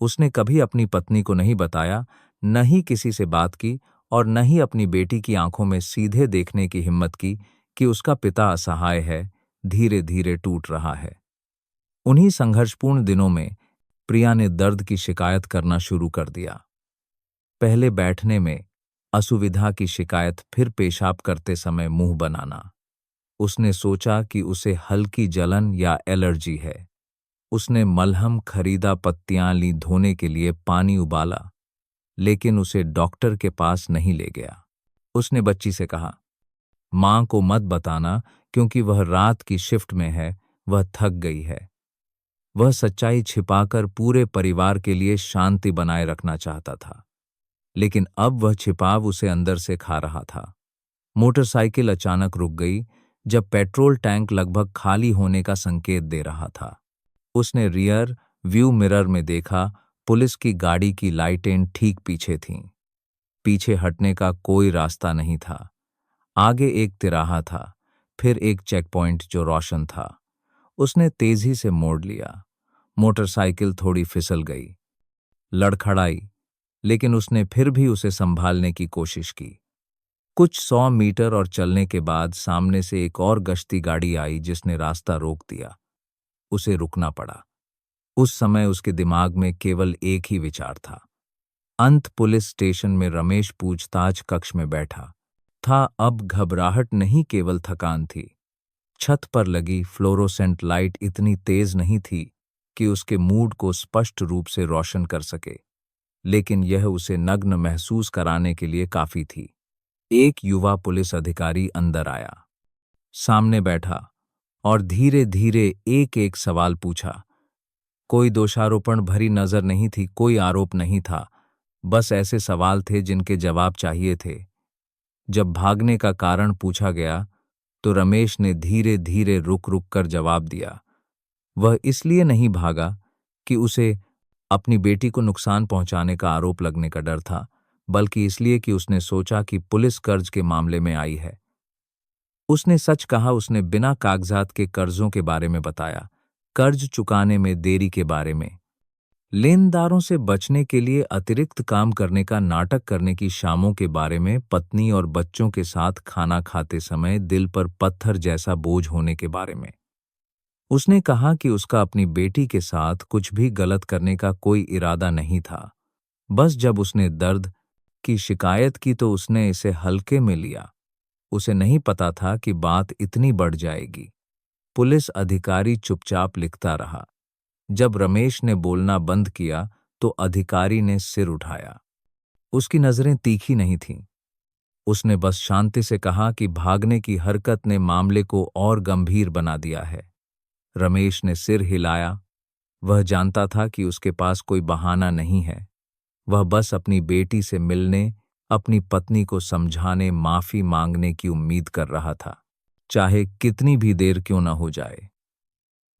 उसने कभी अपनी पत्नी को नहीं बताया, न ही किसी से बात की और न ही अपनी बेटी की आंखों में सीधे देखने की हिम्मत की कि उसका पिता असहाय है, धीरे धीरे टूट रहा है। उन्हीं संघर्षपूर्ण दिनों में प्रिया ने दर्द की शिकायत करना शुरू कर दिया। पहले बैठने में असुविधा की शिकायत, फिर पेशाब करते समय मुंह बनाना। उसने सोचा कि उसे हल्की जलन या एलर्जी है। उसने मलहम खरीदा, पत्तियां ली, धोने के लिए पानी उबाला, लेकिन उसे डॉक्टर के पास नहीं ले गया। उसने बच्ची से कहा, मां को मत बताना क्योंकि वह रात की शिफ्ट में है, वह थक गई है। वह सच्चाई छिपाकर पूरे परिवार के लिए शांति बनाए रखना चाहता था, लेकिन अब वह छिपाव उसे अंदर से खा रहा था। मोटरसाइकिल अचानक रुक गई जब पेट्रोल टैंक लगभग खाली होने का संकेत दे रहा था। उसने रियर व्यू मिरर में देखा, पुलिस की गाड़ी की लाइटें ठीक पीछे थीं। पीछे हटने का कोई रास्ता नहीं था। आगे एक तिराहा था, फिर एक चेक पॉइंट जो रोशन था। उसने तेजी से मोड़ लिया। मोटरसाइकिल थोड़ी फिसल गई, लड़खड़ाई, लेकिन उसने फिर भी उसे संभालने की कोशिश की। कुछ 100 मीटर और चलने के बाद सामने से एक और गश्ती गाड़ी आई जिसने रास्ता रोक दिया। उसे रुकना पड़ा। उस समय उसके दिमाग में केवल एक ही विचार था। अंत पुलिस स्टेशन में रमेश पूछताछ कक्ष में बैठा था। अब घबराहट नहीं, केवल थकान थी। छत पर लगी फ्लोरोसेंट लाइट इतनी तेज नहीं थी कि उसके मूड को स्पष्ट रूप से रोशन कर सके, लेकिन यह उसे नग्न महसूस कराने के लिए काफी थी। एक युवा पुलिस अधिकारी अंदर आया, सामने बैठा और धीरे धीरे एक एक सवाल पूछा। कोई दोषारोपण भरी नजर नहीं थी, कोई आरोप नहीं था, बस ऐसे सवाल थे जिनके जवाब चाहिए थे। जब भागने का कारण पूछा गया तो रमेश ने धीरे धीरे रुक रुक कर जवाब दिया। वह इसलिए नहीं भागा कि उसे अपनी बेटी को नुकसान पहुंचाने का आरोप लगने का डर था, बल्कि इसलिए कि उसने सोचा कि पुलिस कर्ज के मामले में आई है। उसने सच कहा, उसने बिना कागजात के कर्जों के बारे में बताया, कर्ज चुकाने में देरी के बारे में, लेनदारों से बचने के लिए अतिरिक्त काम करने का नाटक करने की शामों के बारे में, पत्नी और बच्चों के साथ खाना खाते समय दिल पर पत्थर जैसा बोझ होने के बारे में। उसने कहा कि उसका अपनी बेटी के साथ कुछ भी गलत करने का कोई इरादा नहीं था। बस जब उसने दर्द की शिकायत की तो उसने इसे हल्के में लिया। उसे नहीं पता था कि बात इतनी बढ़ जाएगी। पुलिस अधिकारी चुपचाप लिखता रहा। जब रमेश ने बोलना बंद किया तो अधिकारी ने सिर उठाया। उसकी नजरें तीखी नहीं थीं। उसने बस शांति से कहा कि भागने की हरकत ने मामले को और गंभीर बना दिया है। रमेश ने सिर हिलाया। वह जानता था कि उसके पास कोई बहाना नहीं है। वह बस अपनी बेटी से मिलने, अपनी पत्नी को समझाने, माफी मांगने की उम्मीद कर रहा था, चाहे कितनी भी देर क्यों न हो जाए।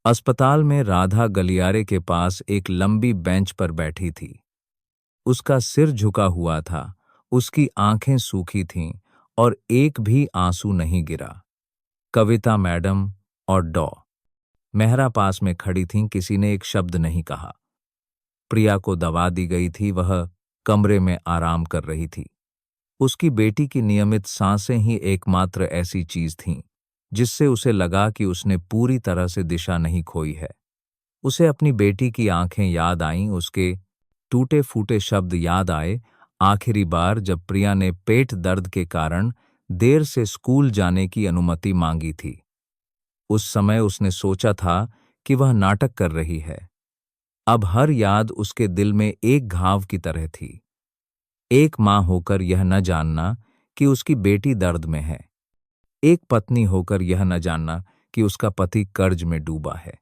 अस्पताल में राधा गलियारे के पास एक लंबी बेंच पर बैठी थी। उसका सिर झुका हुआ था, उसकी आंखें सूखी थीं और एक भी आंसू नहीं गिरा। कविता मैडम और डॉ मेहरा पास में खड़ी थीं। किसी ने एक शब्द नहीं कहा। प्रिया को दवा दी गई थी, वह कमरे में आराम कर रही थी। उसकी बेटी की नियमित सांसें ही एकमात्र ऐसी चीज थीं जिससे उसे लगा कि उसने पूरी तरह से दिशा नहीं खोई है। उसे अपनी बेटी की आंखें याद आईं, उसके टूटे फूटे शब्द याद आए, आखिरी बार जब प्रिया ने पेट दर्द के कारण देर से स्कूल जाने की अनुमति मांगी थी। उस समय उसने सोचा था कि वह नाटक कर रही है। अब हर याद उसके दिल में एक घाव की तरह थी। एक मां होकर यह न जानना कि उसकी बेटी दर्द में है, एक पत्नी होकर यह न जानना कि उसका पति कर्ज में डूबा है।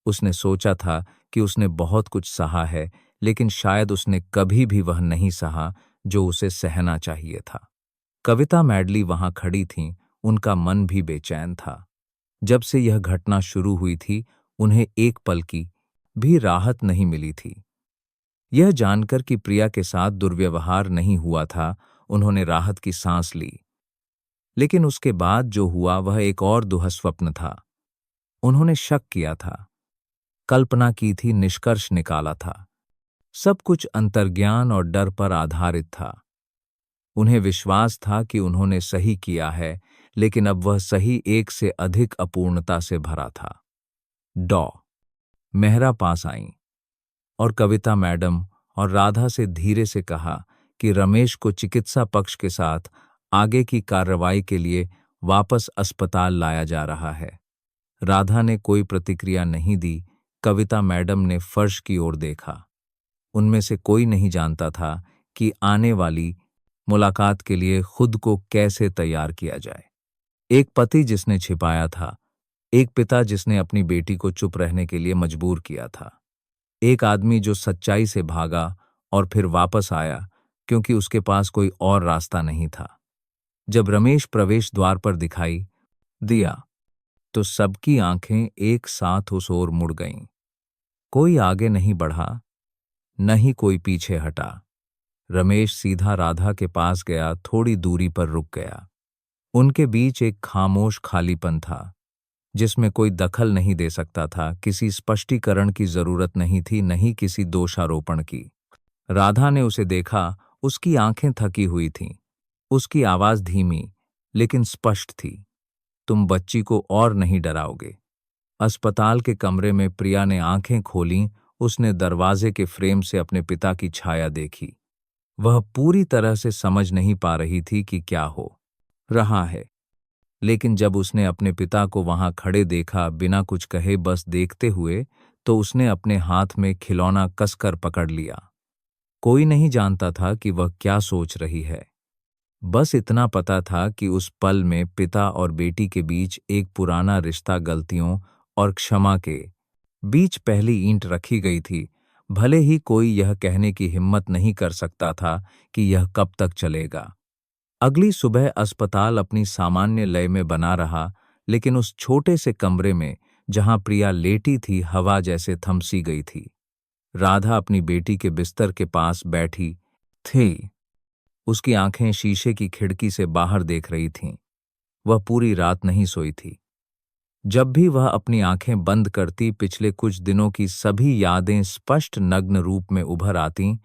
उसने सोचा था कि उसने बहुत कुछ सहा है, लेकिन शायद उसने कभी भी वह नहीं सहा जो उसे सहना चाहिए था। कविता मैडली वहां खड़ी थीं, उनका मन भी बेचैन था। जब से यह घटना शुरू हुई थी, उन्हें एक पल की भी राहत नहीं मिली थी। यह जानकर कि प्रिया के साथ दुर्व्यवहार नहीं हुआ था, उन्होंने राहत की सांस ली। लेकिन उसके बाद जो हुआ वह एक और दुःस्वप्न था। उन्होंने शक किया था, कल्पना की थी, निष्कर्ष निकाला था। सब कुछ अंतर्ज्ञान और डर पर आधारित था। उन्हें विश्वास था कि उन्होंने सही किया है, लेकिन अब वह सही एक से अधिक अपूर्णता से भरा था। डॉ मेहरा पास आईं और कविता मैडम और राधा से धीरे से कहा कि रमेश को चिकित्सा पक्ष के साथ आगे की कार्रवाई के लिए वापस अस्पताल लाया जा रहा है। राधा ने कोई प्रतिक्रिया नहीं दी। कविता मैडम ने फर्श की ओर देखा। उनमें से कोई नहीं जानता था कि आने वाली मुलाकात के लिए खुद को कैसे तैयार किया जाए। एक पति जिसने छिपाया था, एक पिता जिसने अपनी बेटी को चुप रहने के लिए मजबूर किया था, एक आदमी जो सच्चाई से भागा और फिर वापस आया क्योंकि उसके पास कोई और रास्ता नहीं था। जब रमेश प्रवेश द्वार पर दिखाई दिया तो सबकी आंखें एक साथ उस ओर मुड़ गईं। कोई आगे नहीं बढ़ा, न ही कोई पीछे हटा। रमेश सीधा राधा के पास गया, थोड़ी दूरी पर रुक गया। उनके बीच एक खामोश खालीपन था जिसमें कोई दखल नहीं दे सकता था। किसी स्पष्टीकरण की जरूरत नहीं थी, न ही किसी दोषारोपण की। राधा ने उसे देखा, उसकी आंखें थकी हुई थीं, उसकी आवाज धीमी लेकिन स्पष्ट थी। तुम बच्ची को और नहीं डराओगे। अस्पताल के कमरे में प्रिया ने आंखें खोलीं। उसने दरवाजे के फ्रेम से अपने पिता की छाया देखी। वह पूरी तरह से समझ नहीं पा रही थी कि क्या हो रहा है, लेकिन जब उसने अपने पिता को वहां खड़े देखा, बिना कुछ कहे बस देखते हुए, तो उसने अपने हाथ में खिलौना कसकर पकड़ लिया। कोई नहीं जानता था कि वह क्या सोच रही है। बस इतना पता था कि उस पल में पिता और बेटी के बीच एक पुराना रिश्ता, गलतियों और क्षमा के बीच पहली ईंट रखी गई थी। भले ही कोई यह कहने की हिम्मत नहीं कर सकता था कि यह कब तक चलेगा। अगली सुबह अस्पताल अपनी सामान्य लय में बना रहा, लेकिन उस छोटे से कमरे में जहां प्रिया लेटी थी, हवा जैसे थमसी गई थी। राधा अपनी बेटी के बिस्तर के पास बैठी थी। उसकी आंखें शीशे की खिड़की से बाहर देख रही थीं। वह पूरी रात नहीं सोई थी। जब भी वह अपनी आंखें बंद करती, पिछले कुछ दिनों की सभी यादें स्पष्ट नग्न रूप में उभर आतीं,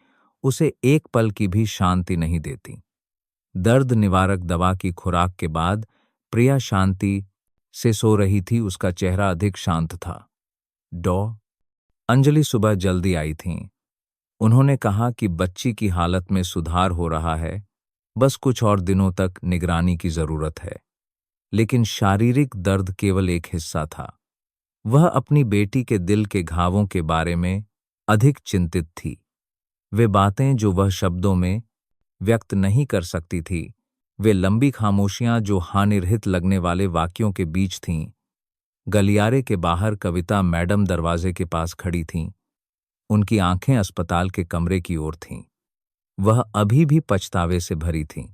उसे एक पल की भी शांति नहीं देती। दर्द निवारक दवा की खुराक के बाद प्रिया शांति से सो रही थी। उसका चेहरा अधिक शांत था। डॉ अंजलि सुबह जल्दी आई थीं। उन्होंने कहा कि बच्ची की हालत में सुधार हो रहा है, बस कुछ और दिनों तक निगरानी की जरूरत है। लेकिन शारीरिक दर्द केवल एक हिस्सा था। वह अपनी बेटी के दिल के घावों के बारे में अधिक चिंतित थी। वे बातें जो वह शब्दों में व्यक्त नहीं कर सकती थी, वे लंबी खामोशियां जो हानिरहित लगने वाले वाक्यों के बीच थीं। गलियारे के बाहर कविता मैडम दरवाजे के पास खड़ी थीं। उनकी आंखें अस्पताल के कमरे की ओर थीं। वह अभी भी पछतावे से भरी थीं।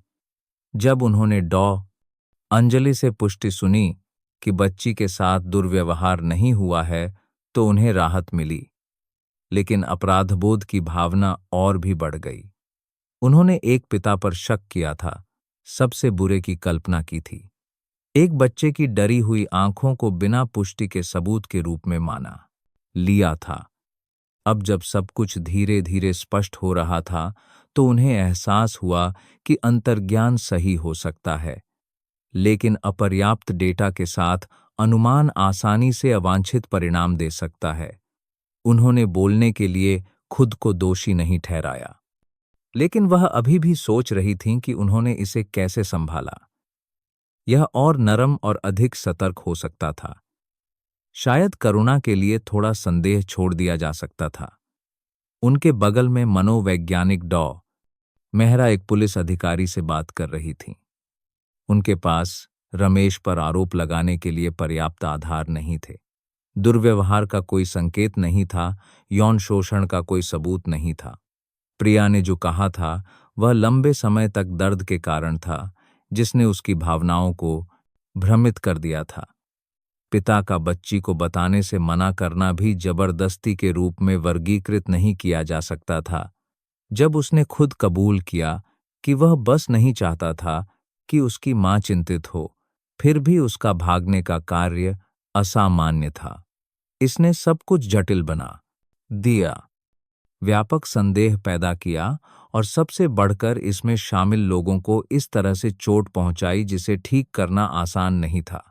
जब उन्होंने डॉ अंजलि से पुष्टि सुनी कि बच्ची के साथ दुर्व्यवहार नहीं हुआ है, तो उन्हें राहत मिली। लेकिन अपराधबोध की भावना और भी बढ़ गई। उन्होंने एक पिता पर शक किया था, सबसे बुरे की कल्पना की थी। एक बच्चे की डरी हुई आंखों को बिना पुष्टि के सबूत के रूप में माना लिया था। अब जब सब कुछ धीरे धीरे स्पष्ट हो रहा था, तो उन्हें एहसास हुआ कि अंतर्ज्ञान सही हो सकता है, लेकिन अपर्याप्त डेटा के साथ अनुमान आसानी से अवांछित परिणाम दे सकता है। उन्होंने बोलने के लिए खुद को दोषी नहीं ठहराया, लेकिन वह अभी भी सोच रही थीं कि उन्होंने इसे कैसे संभाला। यह और नरम और अधिक सतर्क हो सकता था। शायद करुणा के लिए थोड़ा संदेह छोड़ दिया जा सकता था। उनके बगल में मनोवैज्ञानिक डॉ मेहरा एक पुलिस अधिकारी से बात कर रही थीं। उनके पास रमेश पर आरोप लगाने के लिए पर्याप्त आधार नहीं थे। दुर्व्यवहार का कोई संकेत नहीं था, यौन शोषण का कोई सबूत नहीं था। प्रिया ने जो कहा था वह लंबे समय तक दर्द के कारण था, जिसने उसकी भावनाओं को भ्रमित कर दिया था। पिता का बच्ची को बताने से मना करना भी जबरदस्ती के रूप में वर्गीकृत नहीं किया जा सकता था। जब उसने खुद कबूल किया कि वह बस नहीं चाहता था कि उसकी मां चिंतित हो, फिर भी उसका भागने का कार्य असामान्य था। इसने सब कुछ जटिल बना दिया, व्यापक संदेह पैदा किया और सबसे बढ़कर इसमें शामिल लोगों को इस तरह से चोट पहुंचाई जिसे ठीक करना आसान नहीं था।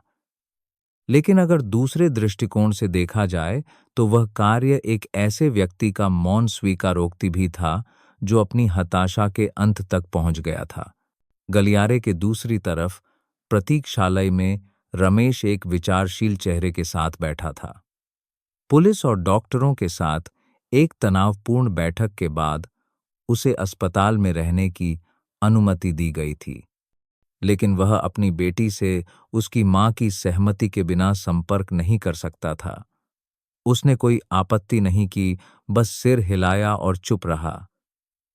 लेकिन अगर दूसरे दृष्टिकोण से देखा जाए तो वह कार्य एक ऐसे व्यक्ति का मौन स्वीकारोक्ति भी था जो अपनी हताशा के अंत तक पहुंच गया था। गलियारे के दूसरी तरफ प्रतीक्षालय में रमेश एक विचारशील चेहरे के साथ बैठा था। पुलिस और डॉक्टरों के साथ एक तनावपूर्ण बैठक के बाद उसे अस्पताल में रहने की अनुमति दी गई थी, लेकिन वह अपनी बेटी से उसकी मां की सहमति के बिना संपर्क नहीं कर सकता था। उसने कोई आपत्ति नहीं की, बस सिर हिलाया और चुप रहा।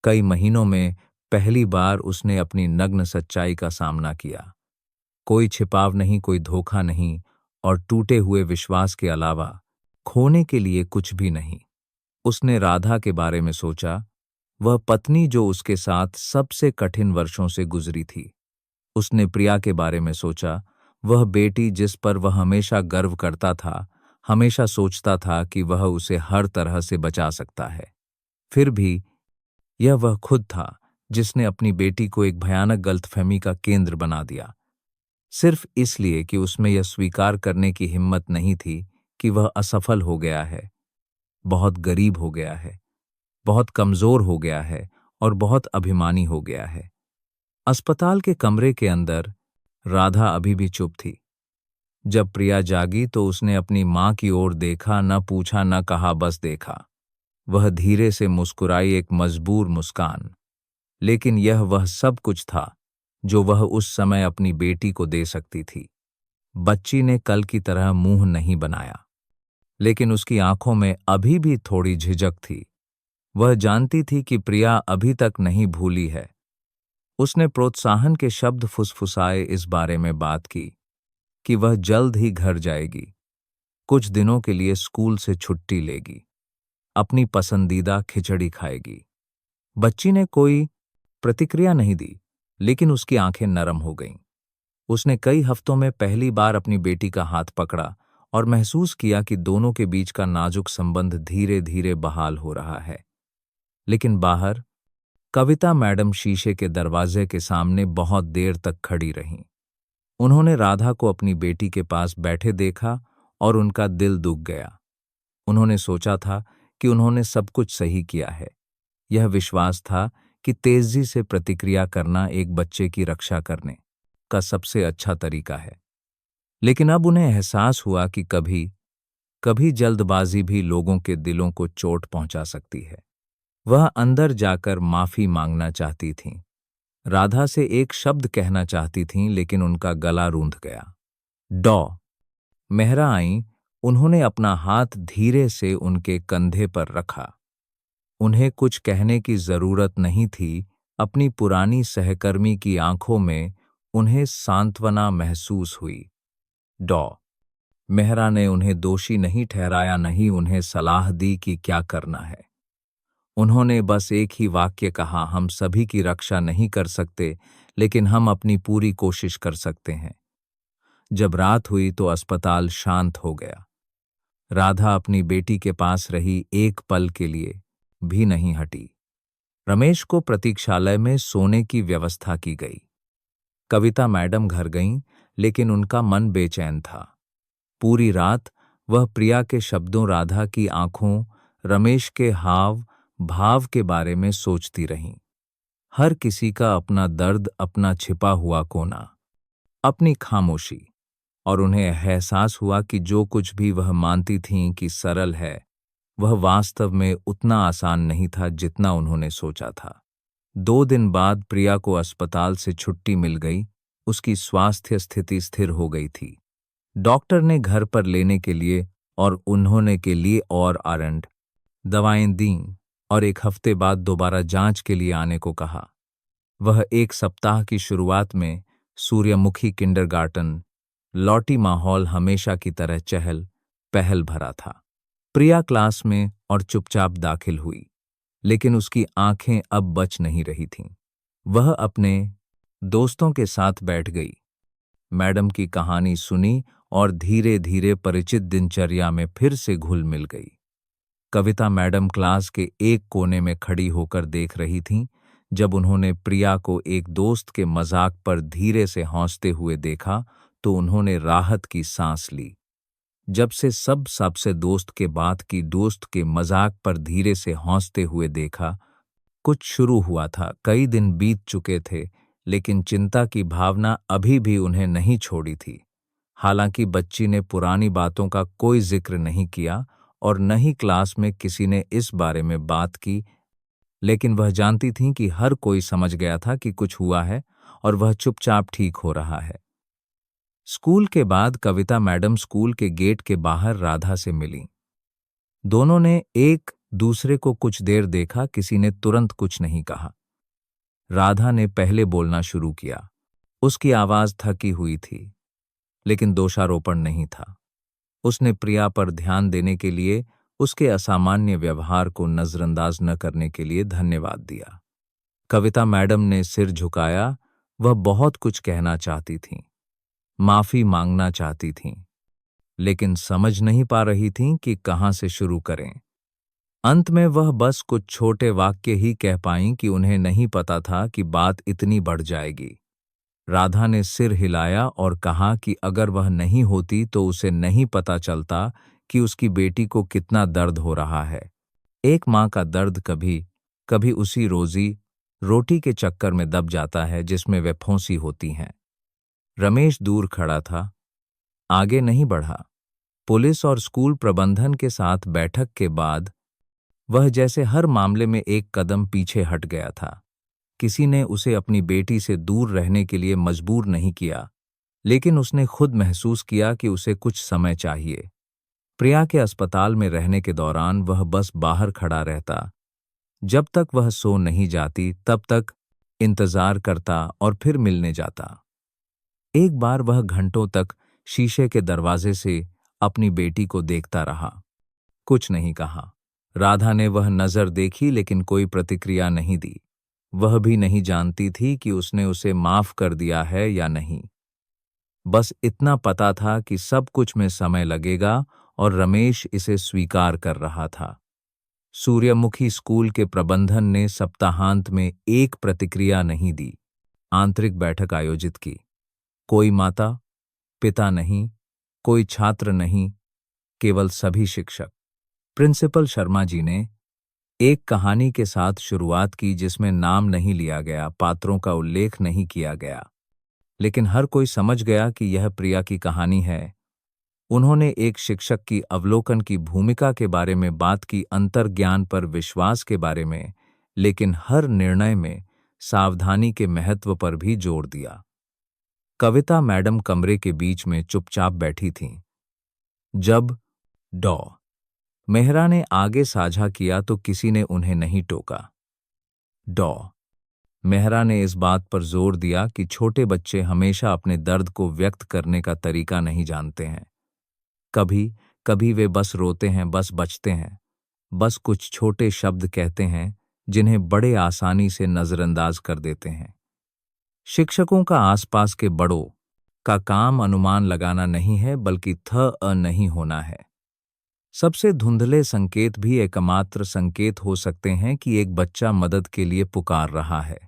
कई महीनों में पहली बार उसने अपनी नग्न सच्चाई का सामना किया। कोई छिपाव नहीं, कोई धोखा नहीं, और टूटे हुए विश्वास के अलावा खोने के लिए कुछ भी नहीं। उसने राधा के बारे में सोचा, वह पत्नी जो उसके साथ सबसे कठिन वर्षों से गुजरी थी। उसने प्रिया के बारे में सोचा, वह बेटी जिस पर वह हमेशा गर्व करता था, हमेशा सोचता था कि वह उसे हर तरह से बचा सकता है। फिर भी यह वह खुद था जिसने अपनी बेटी को एक भयानक गलतफहमी का केंद्र बना दिया, सिर्फ इसलिए कि उसमें यह स्वीकार करने की हिम्मत नहीं थी कि वह असफल हो गया है, बहुत गरीब हो गया है, बहुत कमजोर हो गया है और बहुत अभिमानी हो गया है। अस्पताल के कमरे के अंदर राधा अभी भी चुप थी। जब प्रिया जागी तो उसने अपनी मां की ओर देखा, न पूछा न कहा, बस देखा। वह धीरे से मुस्कुराई, एक मजबूर मुस्कान। लेकिन यह वह सब कुछ था जो वह उस समय अपनी बेटी को दे सकती थी। बच्ची ने कल की तरह मुंह नहीं बनाया, लेकिन उसकी आंखों में अभी भी थोड़ी झिझक थी। वह जानती थी कि प्रिया अभी तक नहीं भूली है। उसने प्रोत्साहन के शब्द फुसफुसाए, इस बारे में बात की कि वह जल्द ही घर जाएगी, कुछ दिनों के लिए स्कूल से छुट्टी लेगी, अपनी पसंदीदा खिचड़ी खाएगी। बच्ची ने कोई प्रतिक्रिया नहीं दी, लेकिन उसकी आंखें नरम हो गईं। उसने कई हफ्तों में पहली बार अपनी बेटी का हाथ पकड़ा और महसूस किया कि दोनों के बीच का नाजुक संबंध धीरे धीरे बहाल हो रहा है। लेकिन बाहर कविता मैडम शीशे के दरवाजे के सामने बहुत देर तक खड़ी रहीं। उन्होंने राधा को अपनी बेटी के पास बैठे देखा और उनका दिल दुख गया। उन्होंने सोचा था कि उन्होंने सब कुछ सही किया है। यह विश्वास था कि तेजी से प्रतिक्रिया करना एक बच्चे की रक्षा करने का सबसे अच्छा तरीका है। लेकिन अब उन्हें एहसास हुआ कि कभी कभी जल्दबाजी भी लोगों के दिलों को चोट पहुंचा सकती है। वह अंदर जाकर माफी मांगना चाहती थीं। राधा से एक शब्द कहना चाहती थीं, लेकिन उनका गला रूंध गया। डॉ मेहरा आईं। उन्होंने अपना हाथ धीरे से उनके कंधे पर रखा। उन्हें कुछ कहने की जरूरत नहीं थी। अपनी पुरानी सहकर्मी की आंखों में उन्हें सांत्वना महसूस हुई। डॉ मेहरा ने उन्हें दोषी नहीं ठहराया, नहीं उन्हें सलाह दी कि क्या करना है। उन्होंने बस एक ही वाक्य कहा, हम सभी की रक्षा नहीं कर सकते, लेकिन हम अपनी पूरी कोशिश कर सकते हैं। जब रात हुई तो अस्पताल शांत हो गया। राधा अपनी बेटी के पास रही, एक पल के लिए भी नहीं हटी। रमेश को प्रतीक्षालय में सोने की व्यवस्था की गई। कविता मैडम घर गईं, लेकिन उनका मन बेचैन था। पूरी रात वह प्रिया के शब्दों, राधा की आंखों, रमेश के हाव भाव के बारे में सोचती रहीं। हर किसी का अपना दर्द, अपना छिपा हुआ कोना, अपनी खामोशी। और उन्हें एहसास हुआ कि जो कुछ भी वह मानती थीं कि सरल है, वह वास्तव में उतना आसान नहीं था जितना उन्होंने सोचा था। 2 दिन बाद प्रिया को अस्पताल से छुट्टी मिल गई। उसकी स्वास्थ्य स्थिति स्थिर हो गई थी। डॉक्टर ने घर पर लेने के लिए और उन्होंने के लिए और आरंड दवाएं दीं और 1 हफ्ते बाद दोबारा जांच के लिए आने को कहा। वह 1 सप्ताह की शुरुआत में सूर्यमुखी किंडरगार्टन लौटी, माहौल हमेशा की तरह चहल पहल भरा था। प्रिया क्लास में और चुपचाप दाखिल हुई, लेकिन उसकी आंखें अब बच नहीं रही थीं। वह अपने दोस्तों के साथ बैठ गई, मैडम की कहानी सुनी और धीरे धीरे परिचित दिनचर्या में फिर से घुल मिल गई। कविता मैडम क्लास के एक कोने में खड़ी होकर देख रही थीं। जब उन्होंने प्रिया को एक दोस्त के मजाक पर धीरे से हंसते हुए देखा तो उन्होंने राहत की सांस ली। जब से सब सबसे दोस्त के बात की, दोस्त के मजाक पर धीरे से हंसते हुए देखा, कुछ शुरू हुआ था। कई दिन बीत चुके थे, लेकिन चिंता की भावना अभी भी उन्हें नहीं छोड़ी थी। हालांकि बच्ची ने पुरानी बातों का कोई जिक्र नहीं किया और न ही क्लास में किसी ने इस बारे में बात की, लेकिन वह जानती थीं कि हर कोई समझ गया था कि कुछ हुआ है और वह चुपचाप ठीक हो रहा है। स्कूल के बाद कविता मैडम स्कूल के गेट के बाहर राधा से मिलीं। दोनों ने एक दूसरे को कुछ देर देखा। किसी ने तुरंत कुछ नहीं कहा। राधा ने पहले बोलना शुरू किया। उसकी आवाज थकी हुई थी, लेकिन दोषारोपण नहीं था। उसने प्रिया पर ध्यान देने के लिए, उसके असामान्य व्यवहार को नजरअंदाज न करने के लिए धन्यवाद दिया। कविता मैडम ने सिर झुकाया। वह बहुत कुछ कहना चाहती थीं, माफी मांगना चाहती थीं, लेकिन समझ नहीं पा रही थीं कि कहां से शुरू करें। अंत में वह बस कुछ छोटे वाक्य ही कह पाईं कि उन्हें नहीं पता था कि बात इतनी बढ़ जाएगी। राधा ने सिर हिलाया और कहा कि अगर वह नहीं होती तो उसे नहीं पता चलता कि उसकी बेटी को कितना दर्द हो रहा है। एक माँ का दर्द कभी कभी उसी रोजी रोटी के चक्कर में दब जाता है जिसमें वे फंसी होती हैं। रमेश दूर खड़ा था, आगे नहीं बढ़ा। पुलिस और स्कूल प्रबंधन के साथ बैठक के बाद वह जैसे हर मामले में एक कदम पीछे हट गया था। किसी ने उसे अपनी बेटी से दूर रहने के लिए मजबूर नहीं किया, लेकिन उसने खुद महसूस किया कि उसे कुछ समय चाहिए। प्रिया के अस्पताल में रहने के दौरान वह बस बाहर खड़ा रहता। जब तक वह सो नहीं जाती तब तक इंतजार करता और फिर मिलने जाता। एक बार वह घंटों तक शीशे के दरवाजे से अपनी बेटी को देखता रहा, कुछ नहीं कहा। राधा ने वह नजर देखी, लेकिन कोई प्रतिक्रिया नहीं दी। वह भी नहीं जानती थी कि उसने उसे माफ कर दिया है या नहीं। बस इतना पता था कि सब कुछ में समय लगेगा और रमेश इसे स्वीकार कर रहा था। सूर्यमुखी स्कूल के प्रबंधन ने सप्ताहांत में एक प्रतिक्रिया नहीं दी। आंतरिक बैठक आयोजित की। कोई माता पिता नहीं, कोई छात्र नहीं, केवल सभी शिक्षक। प्रिंसिपल शर्मा जी ने एक कहानी के साथ शुरुआत की जिसमें नाम नहीं लिया गया, पात्रों का उल्लेख नहीं किया गया, लेकिन हर कोई समझ गया कि यह प्रिया की कहानी है। उन्होंने एक शिक्षक की अवलोकन की भूमिका के बारे में बात की, अंतर्ज्ञान पर विश्वास के बारे में, लेकिन हर निर्णय में सावधानी के महत्व पर भी जोर दिया। कविता मैडम कमरे के बीच में चुपचाप बैठी थीं। जब डॉ मेहरा ने आगे साझा किया तो किसी ने उन्हें नहीं टोका। डॉ मेहरा ने इस बात पर जोर दिया कि छोटे बच्चे हमेशा अपने दर्द को व्यक्त करने का तरीका नहीं जानते हैं। कभी कभी वे बस रोते हैं, बस बचते हैं, बस कुछ छोटे शब्द कहते हैं जिन्हें बड़े आसानी से नजरअंदाज कर देते हैं। शिक्षकों का आसपास के बड़ों का काम अनुमान लगाना नहीं है, बल्कि नहीं होना है। सबसे धुंधले संकेत भी एकमात्र संकेत हो सकते हैं कि एक बच्चा मदद के लिए पुकार रहा है।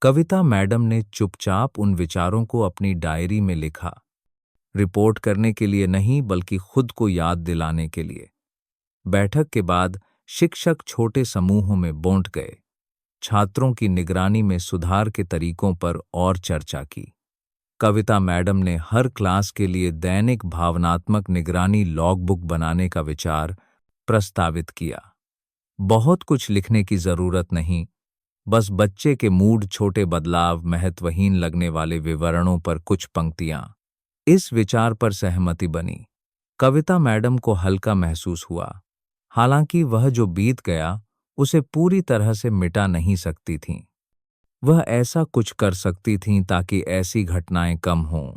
कविता मैडम ने चुपचाप उन विचारों को अपनी डायरी में लिखा, रिपोर्ट करने के लिए नहीं, बल्कि खुद को याद दिलाने के लिए। बैठक के बाद शिक्षक छोटे समूहों में बांट गए। छात्रों की निगरानी में सुधार के तरीकों पर और चर्चा की। कविता मैडम ने हर क्लास के लिए दैनिक भावनात्मक निगरानी लॉगबुक बनाने का विचार प्रस्तावित किया। बहुत कुछ लिखने की जरूरत नहीं, बस बच्चे के मूड, छोटे बदलाव, महत्वहीन लगने वाले विवरणों पर कुछ पंक्तियां। इस विचार पर सहमति बनी। कविता मैडम को हल्का महसूस हुआ। हालांकि वह जो बीत गया उसे पूरी तरह से मिटा नहीं सकती थीं। वह ऐसा कुछ कर सकती थीं ताकि ऐसी घटनाएं कम हों।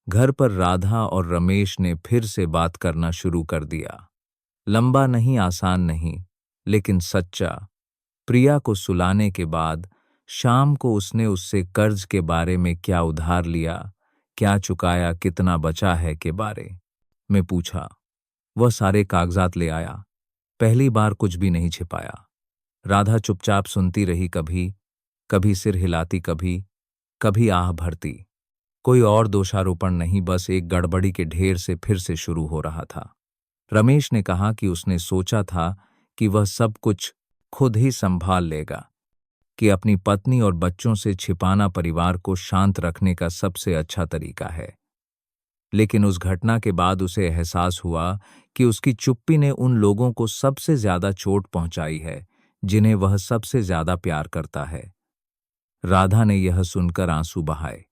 घर पर राधा और रमेश ने फिर से बात करना शुरू कर दिया। लंबा नहीं, आसान नहीं, लेकिन सच्चा। प्रिया को सुलाने के बाद शाम को उसने उससे कर्ज के बारे में, क्या उधार लिया, क्या चुकाया, कितना बचा है के बारे में पूछा। वह सारे कागजात ले आया। पहली बार कुछ भी नहीं छिपाया। राधा चुपचाप सुनती रही, कभी कभी सिर हिलाती, कभी कभी आह भरती। कोई और दोषारोपण नहीं, बस एक गड़बड़ी के ढेर से फिर से शुरू हो रहा था। रमेश ने कहा कि उसने सोचा था कि वह सब कुछ खुद ही संभाल लेगा, कि अपनी पत्नी और बच्चों से छिपाना परिवार को शांत रखने का सबसे अच्छा तरीका है। लेकिन उस घटना के बाद उसे एहसास हुआ कि उसकी चुप्पी ने उन लोगों को सबसे ज्यादा चोट पहुंचाई है जिन्हें वह सबसे ज्यादा प्यार करता है। राधा ने यह सुनकर आंसू बहाए।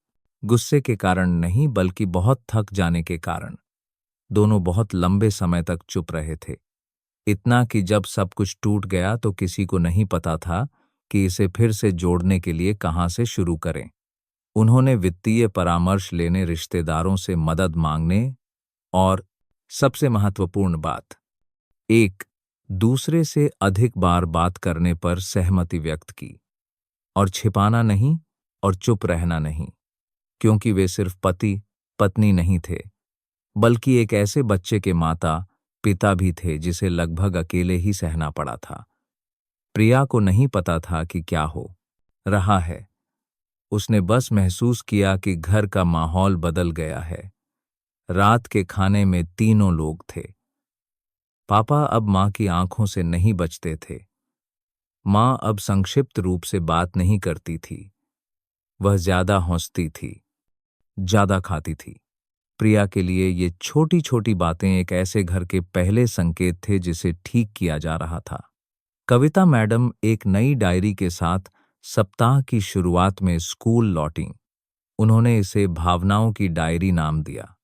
गुस्से के कारण नहीं, बल्कि बहुत थक जाने के कारण। दोनों बहुत लंबे समय तक चुप रहे थे। इतना कि जब सब कुछ टूट गया तो किसी को नहीं पता था कि इसे फिर से जोड़ने के लिए कहां से शुरू करें। उन्होंने वित्तीय परामर्श लेने, रिश्तेदारों से मदद मांगने और सबसे महत्वपूर्ण बात, एक दूसरे से अधिक बार बात करने पर सहमति व्यक्त की। और छिपाना नहीं और चुप रहना नहीं, क्योंकि वे सिर्फ पति पत्नी नहीं थे, बल्कि एक ऐसे बच्चे के माता पिता भी थे जिसे लगभग अकेले ही सहना पड़ा था। प्रिया को नहीं पता था कि क्या हो रहा है। उसने बस महसूस किया कि घर का माहौल बदल गया है। रात के खाने में तीनों लोग थे। पापा अब मां की आंखों से नहीं बचते थे। मां अब संक्षिप्त रूप से बात नहीं करती थी। वह ज्यादा हंसती थी, ज्यादा खाती थी। प्रिया के लिए ये छोटी छोटी बातें एक ऐसे घर के पहले संकेत थे जिसे ठीक किया जा रहा था। कविता मैडम एक नई डायरी के साथ सप्ताह की शुरुआत में स्कूल लौटीं। उन्होंने इसे भावनाओं की डायरी नाम दिया।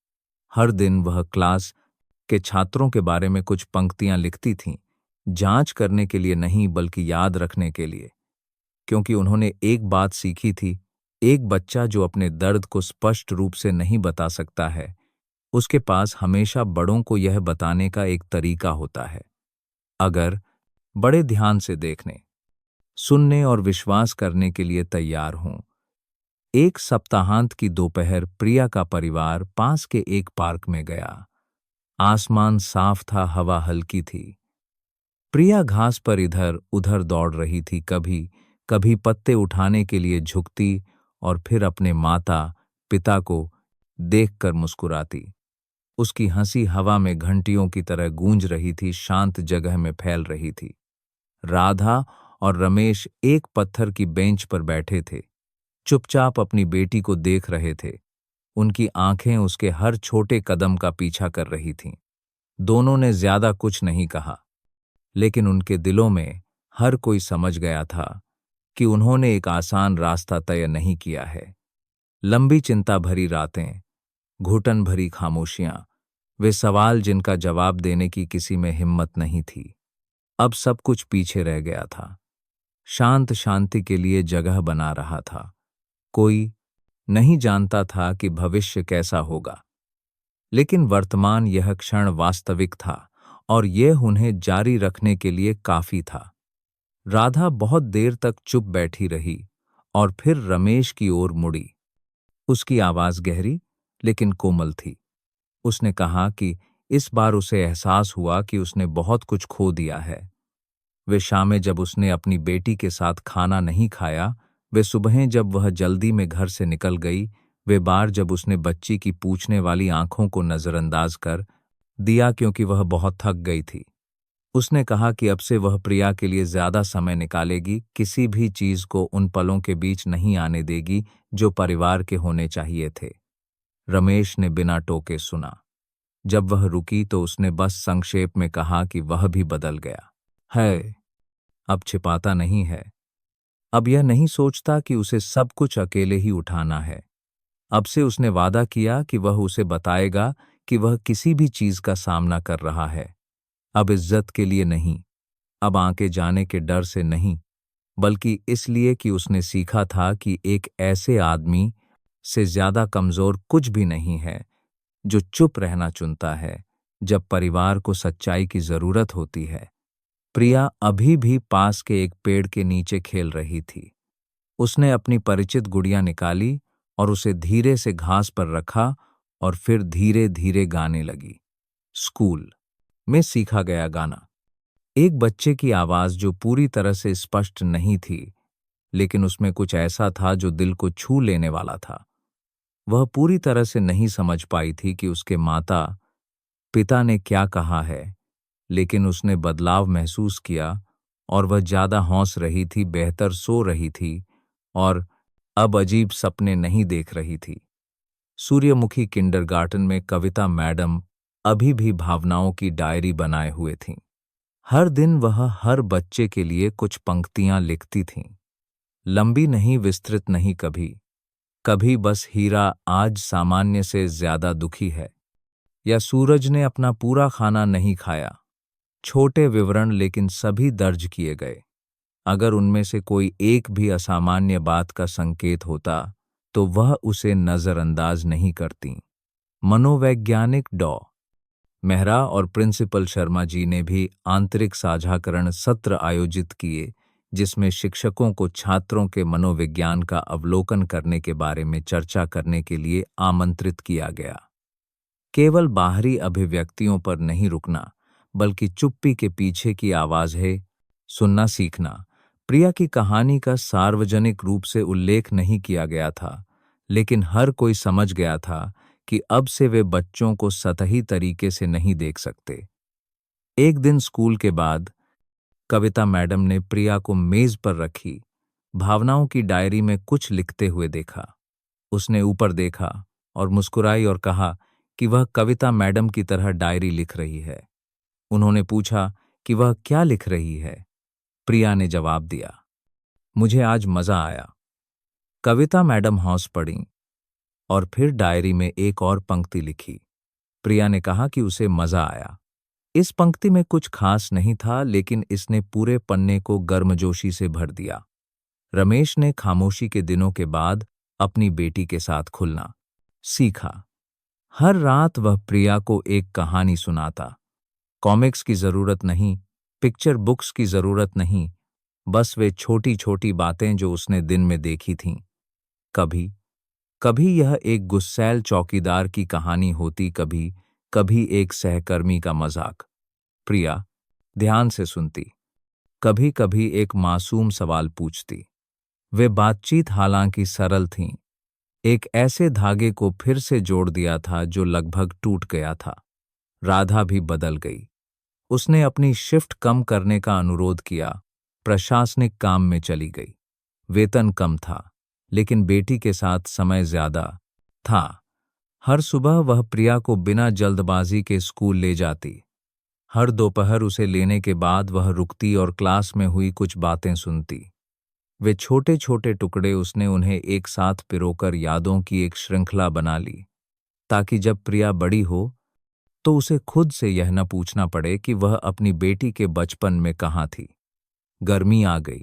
हर दिन वह क्लास के छात्रों के बारे में कुछ पंक्तियां लिखती थीं, जांच करने के लिए नहीं, बल्कि याद रखने के लिए। क्योंकि उन्होंने एक बात सीखी थी, एक बच्चा जो अपने दर्द को स्पष्ट रूप से नहीं बता सकता है, उसके पास हमेशा बड़ों को यह बताने का एक तरीका होता है। अगर बड़े ध्यान से देखने सुनने और विश्वास करने के लिए तैयार हूं। एक सप्ताहांत की दोपहर प्रिया का परिवार पास के एक पार्क में गया। आसमान साफ था, हवा हल्की थी। प्रिया घास पर इधर उधर दौड़ रही थी, कभी कभी पत्ते उठाने के लिए झुकती और फिर अपने माता पिता को देखकर मुस्कुराती। उसकी हंसी हवा में घंटियों की तरह गूंज रही थी, शांत जगह में फैल रही थी। राधा और रमेश एक पत्थर की बेंच पर बैठे थे, चुपचाप अपनी बेटी को देख रहे थे। उनकी आंखें उसके हर छोटे कदम का पीछा कर रही थीं। दोनों ने ज्यादा कुछ नहीं कहा, लेकिन उनके दिलों में हर कोई समझ गया था कि उन्होंने एक आसान रास्ता तय नहीं किया है। लंबी चिंता भरी रातें, घुटन भरी खामोशियां, वे सवाल जिनका जवाब देने की किसी में हिम्मत नहीं थी। अब सब कुछ पीछे रह गया था। शांत शांति के लिए जगह बना रहा था। कोई नहीं जानता था कि भविष्य कैसा होगा, लेकिन वर्तमान यह क्षण वास्तविक था और यह उन्हें जारी रखने के लिए काफी था। राधा बहुत देर तक चुप बैठी रही और फिर रमेश की ओर मुड़ी। उसकी आवाज गहरी लेकिन कोमल थी। उसने कहा कि इस बार उसे एहसास हुआ कि उसने बहुत कुछ खो दिया है। वे शामें जब उसने अपनी बेटी के साथ खाना नहीं खाया, वे सुबहें जब वह जल्दी में घर से निकल गई, वे बार जब उसने बच्ची की पूछने वाली आंखों को नजरअंदाज कर दिया क्योंकि वह बहुत थक गई थी। उसने कहा कि अब से वह प्रिया के लिए ज्यादा समय निकालेगी, किसी भी चीज को उन पलों के बीच नहीं आने देगी जो परिवार के होने चाहिए थे। रमेश ने बिना टोके सुना। जब वह रुकी तो उसने बस संक्षेप में कहा कि वह भी बदल गया है। अब छिपाता नहीं है। अब यह नहीं सोचता कि उसे सब कुछ अकेले ही उठाना है। अब से उसने वादा किया कि वह उसे बताएगा कि वह किसी भी चीज का सामना कर रहा है। अब इज्जत के लिए नहीं, अब आंके जाने के डर से नहीं, बल्कि इसलिए कि उसने सीखा था कि एक ऐसे आदमी से ज्यादा कमजोर कुछ भी नहीं है जो चुप रहना चुनता है जब परिवार को सच्चाई की जरूरत होती है। प्रिया अभी भी पास के एक पेड़ के नीचे खेल रही थी। उसने अपनी परिचित गुड़िया निकाली और उसे धीरे से घास पर रखा और फिर धीरे धीरे गाने लगी। स्कूल में सीखा गया गाना। एक बच्चे की आवाज जो पूरी तरह से स्पष्ट नहीं थी, लेकिन उसमें कुछ ऐसा था जो दिल को छू लेने वाला था। वह पूरी तरह से नहीं समझ पाई थी कि उसके माता पिता ने क्या कहा है, लेकिन उसने बदलाव महसूस किया और वह ज्यादा हौस रही थी, बेहतर सो रही थी और अब अजीब सपने नहीं देख रही थी। सूर्यमुखी किंडरगार्टन में कविता मैडम अभी भी भावनाओं की डायरी बनाए हुए थीं। हर दिन वह हर बच्चे के लिए कुछ पंक्तियां लिखती थीं। लंबी नहीं, विस्तृत नहीं, कभी कभी बस हीरा आज सामान्य से ज्यादा दुखी है, या सूरज ने अपना पूरा खाना नहीं खाया। छोटे विवरण, लेकिन सभी दर्ज किए गए। अगर उनमें से कोई एक भी असामान्य बात का संकेत होता तो वह उसे नजरअंदाज नहीं करती। मनोवैज्ञानिक डॉ मेहरा और प्रिंसिपल शर्मा जी ने भी आंतरिक साझाकरण सत्र आयोजित किए, जिसमें शिक्षकों को छात्रों के मनोविज्ञान का अवलोकन करने के बारे में चर्चा करने के लिए आमंत्रित किया गया। केवल बाहरी अभिव्यक्तियों पर नहीं रुकना, बल्कि चुप्पी के पीछे की आवाज है सुनना सीखना। प्रिया की कहानी का सार्वजनिक रूप से उल्लेख नहीं किया गया था, लेकिन हर कोई समझ गया था कि अब से वे बच्चों को सतही तरीके से नहीं देख सकते। एक दिन स्कूल के बाद कविता मैडम ने प्रिया को मेज पर रखी भावनाओं की डायरी में कुछ लिखते हुए देखा। उसने ऊपर देखा और मुस्कुराई और कहा कि वह कविता मैडम की तरह डायरी लिख रही है। उन्होंने पूछा कि वह क्या लिख रही है। प्रिया ने जवाब दिया, मुझे आज मजा आया। कविता मैडम हौस पड़ी और फिर डायरी में एक और पंक्ति लिखी। प्रिया ने कहा कि उसे मजा आया। इस पंक्ति में कुछ खास नहीं था, लेकिन इसने पूरे पन्ने को गर्मजोशी से भर दिया। रमेश ने खामोशी के दिनों के बाद अपनी बेटी के साथ खुलना सीखा। हर रात वह प्रिया को एक कहानी सुनाता। कॉमिक्स की जरूरत नहीं, पिक्चर बुक्स की जरूरत नहीं, बस वे छोटी छोटी बातें जो उसने दिन में देखी थीं। कभी कभी यह एक गुस्सैल चौकीदार की कहानी होती, कभी कभी एक सहकर्मी का मजाक। प्रिया ध्यान से सुनती, कभी कभी एक मासूम सवाल पूछती। वे बातचीत हालांकि सरल थीं, एक ऐसे धागे को फिर से जोड़ दिया था जो लगभग टूट गया था। राधा भी बदल गई। उसने अपनी शिफ्ट कम करने का अनुरोध किया, प्रशासनिक काम में चली गई। वेतन कम था, लेकिन बेटी के साथ समय ज्यादा था। हर सुबह वह प्रिया को बिना जल्दबाजी के स्कूल ले जाती। हर दोपहर उसे लेने के बाद वह रुकती और क्लास में हुई कुछ बातें सुनती। वे छोटे छोटे टुकड़े उसने उन्हें एक साथ पिरोकर यादों की एक श्रृंखला बना ली, ताकि जब प्रिया बड़ी हो तो उसे खुद से यह न पूछना पड़े कि वह अपनी बेटी के बचपन में कहाँ थी। गर्मी आ गई।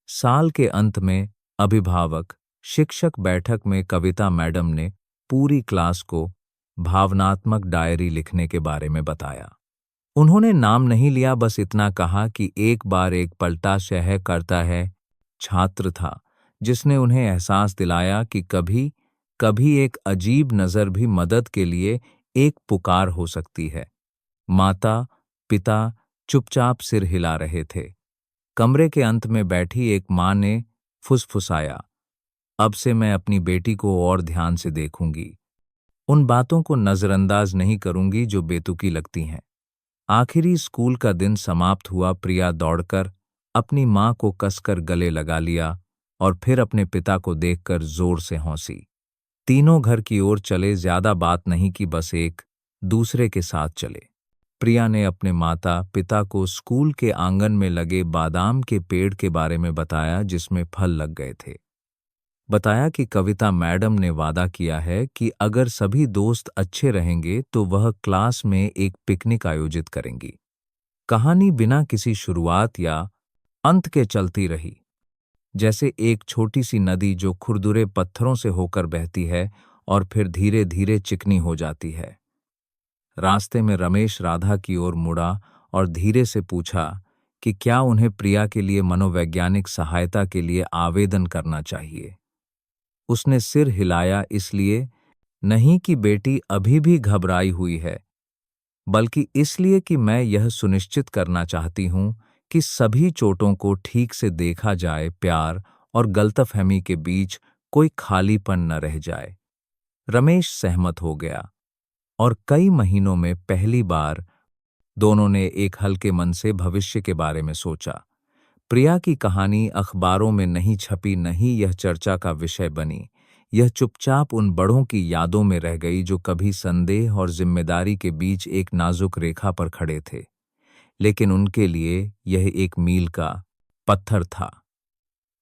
साल के अंत में अभिभावक शिक्षक बैठक में कविता मैडम ने पूरी क्लास को भावनात्मक डायरी लिखने के बारे में बताया। उन्होंने नाम नहीं लिया, बस इतना कहा कि एक बार एक पलटा शह करता है छात्र था, जिसने उन्हें एहसास दिलाया कि कभी कभी एक अजीब नज़र भी मदद के लिए एक पुकार हो सकती है। माता पिता चुपचाप सिर हिला रहे थे। कमरे के अंत में बैठी एक माँ ने फुसफुसाया, अब से मैं अपनी बेटी को और ध्यान से देखूंगी। उन बातों को नजरअंदाज नहीं करूंगी जो बेतुकी लगती हैं। आखिरी स्कूल का दिन समाप्त हुआ। प्रिया दौड़कर अपनी माँ को कसकर गले लगा लिया और फिर अपने पिता को देखकर जोर से हंसी। तीनों घर की ओर चले, ज्यादा बात नहीं की, बस एक दूसरे के साथ चले। प्रिया ने अपने माता पिता को स्कूल के आंगन में लगे बादाम के पेड़ के बारे में बताया, जिसमें फल लग गए थे। बताया कि कविता मैडम ने वादा किया है कि अगर सभी दोस्त अच्छे रहेंगे तो वह क्लास में एक पिकनिक आयोजित करेंगी। कहानी बिना किसी शुरुआत या अंत के चलती रही, जैसे एक छोटी सी नदी जो खुरदुरे पत्थरों से होकर बहती है और फिर धीरे धीरे चिकनी हो जाती है। रास्ते में रमेश राधा की ओर मुड़ा और धीरे से पूछा कि क्या उन्हें प्रिया के लिए मनोवैज्ञानिक सहायता के लिए आवेदन करना चाहिए। उसने सिर हिलाया, इसलिए नहीं कि बेटी अभी भी घबराई हुई है, बल्कि इसलिए कि मैं यह सुनिश्चित करना चाहती हूं कि सभी चोटों को ठीक से देखा जाए, प्यार और गलतफहमी के बीच कोई खालीपन न रह जाए। रमेश सहमत हो गया और कई महीनों में पहली बार दोनों ने एक हल्के मन से भविष्य के बारे में सोचा। प्रिया की कहानी अखबारों में नहीं छपी, नहीं यह चर्चा का विषय बनी। यह चुपचाप उन बड़ों की यादों में रह गई जो कभी संदेह और जिम्मेदारी के बीच एक नाजुक रेखा पर खड़े थे। लेकिन उनके लिए यह एक मील का पत्थर था।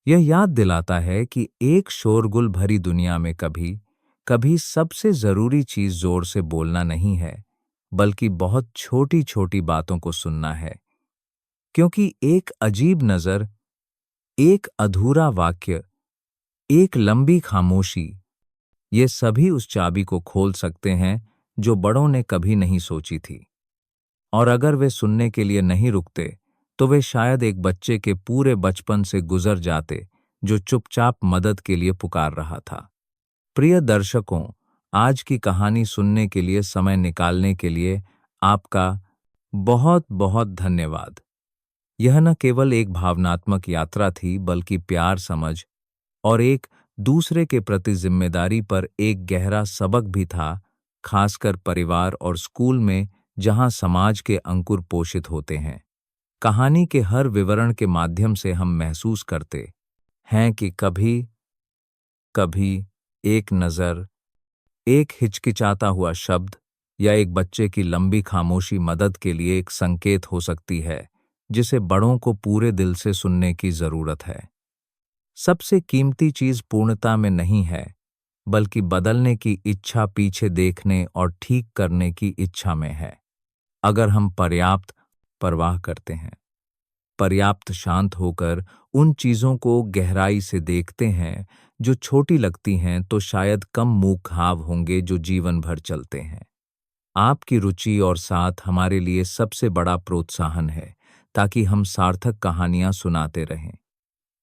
यह याद दिलाता है कि एक शोरगुल भरी दुनिया में कभी कभी सबसे जरूरी चीज जोर से बोलना नहीं है, बल्कि बहुत छोटी छोटी बातों को सुनना है। क्योंकि एक अजीब नजर, एक अधूरा वाक्य, एक लंबी खामोशी, ये सभी उस चाबी को खोल सकते हैं जो बड़ों ने कभी नहीं सोची थी। और अगर वे सुनने के लिए नहीं रुकते तो वे शायद एक बच्चे के पूरे बचपन से गुजर जाते जो चुपचाप मदद के लिए पुकार रहा था। प्रिय दर्शकों, आज की कहानी सुनने के लिए, समय निकालने के लिए आपका बहुत बहुत धन्यवाद। यह न केवल एक भावनात्मक यात्रा थी, बल्कि प्यार, समझ और एक दूसरे के प्रति जिम्मेदारी पर एक गहरा सबक भी था, खासकर परिवार और स्कूल में जहां समाज के अंकुर पोषित होते हैं। कहानी के हर विवरण के माध्यम से हम महसूस करते हैं कि कभी कभी एक नज़र, एक हिचकिचाता हुआ शब्द या एक बच्चे की लंबी खामोशी मदद के लिए एक संकेत हो सकती है, जिसे बड़ों को पूरे दिल से सुनने की जरूरत है। सबसे कीमती चीज पूर्णता में नहीं है, बल्कि बदलने की इच्छा, पीछे देखने और ठीक करने की इच्छा में है। अगर हम पर्याप्त परवाह करते हैं, पर्याप्त शांत होकर उन चीजों को गहराई से देखते हैं जो छोटी लगती हैं, तो शायद कम मुंह घाव होंगे जो जीवन भर चलते हैं। आपकी रुचि और साथ हमारे लिए सबसे बड़ा प्रोत्साहन है। ताकि हम सार्थक कहानियां सुनाते रहें।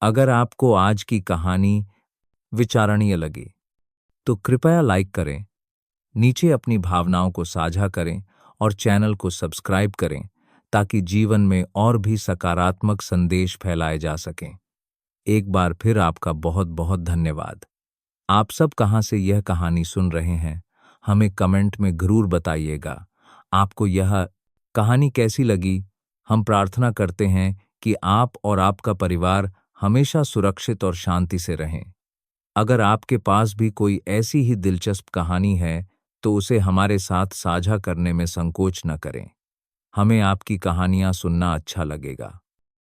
अगर आपको आज की कहानी विचारणीय लगी तो कृपया लाइक करें, नीचे अपनी भावनाओं को साझा करें और चैनल को सब्सक्राइब करें ताकि जीवन में और भी सकारात्मक संदेश फैलाए जा सकें। एक बार फिर आपका बहुत बहुत धन्यवाद। आप सब कहाँ से यह कहानी सुन रहे हैं, हमें कमेंट में ज़रूर बताइएगा। आपको यह कहानी कैसी लगी? हम प्रार्थना करते हैं कि आप और आपका परिवार हमेशा सुरक्षित और शांति से रहें। अगर आपके पास भी कोई ऐसी ही दिलचस्प कहानी है, तो उसे हमारे साथ साझा करने में संकोच न करें। हमें आपकी कहानियां सुनना अच्छा लगेगा।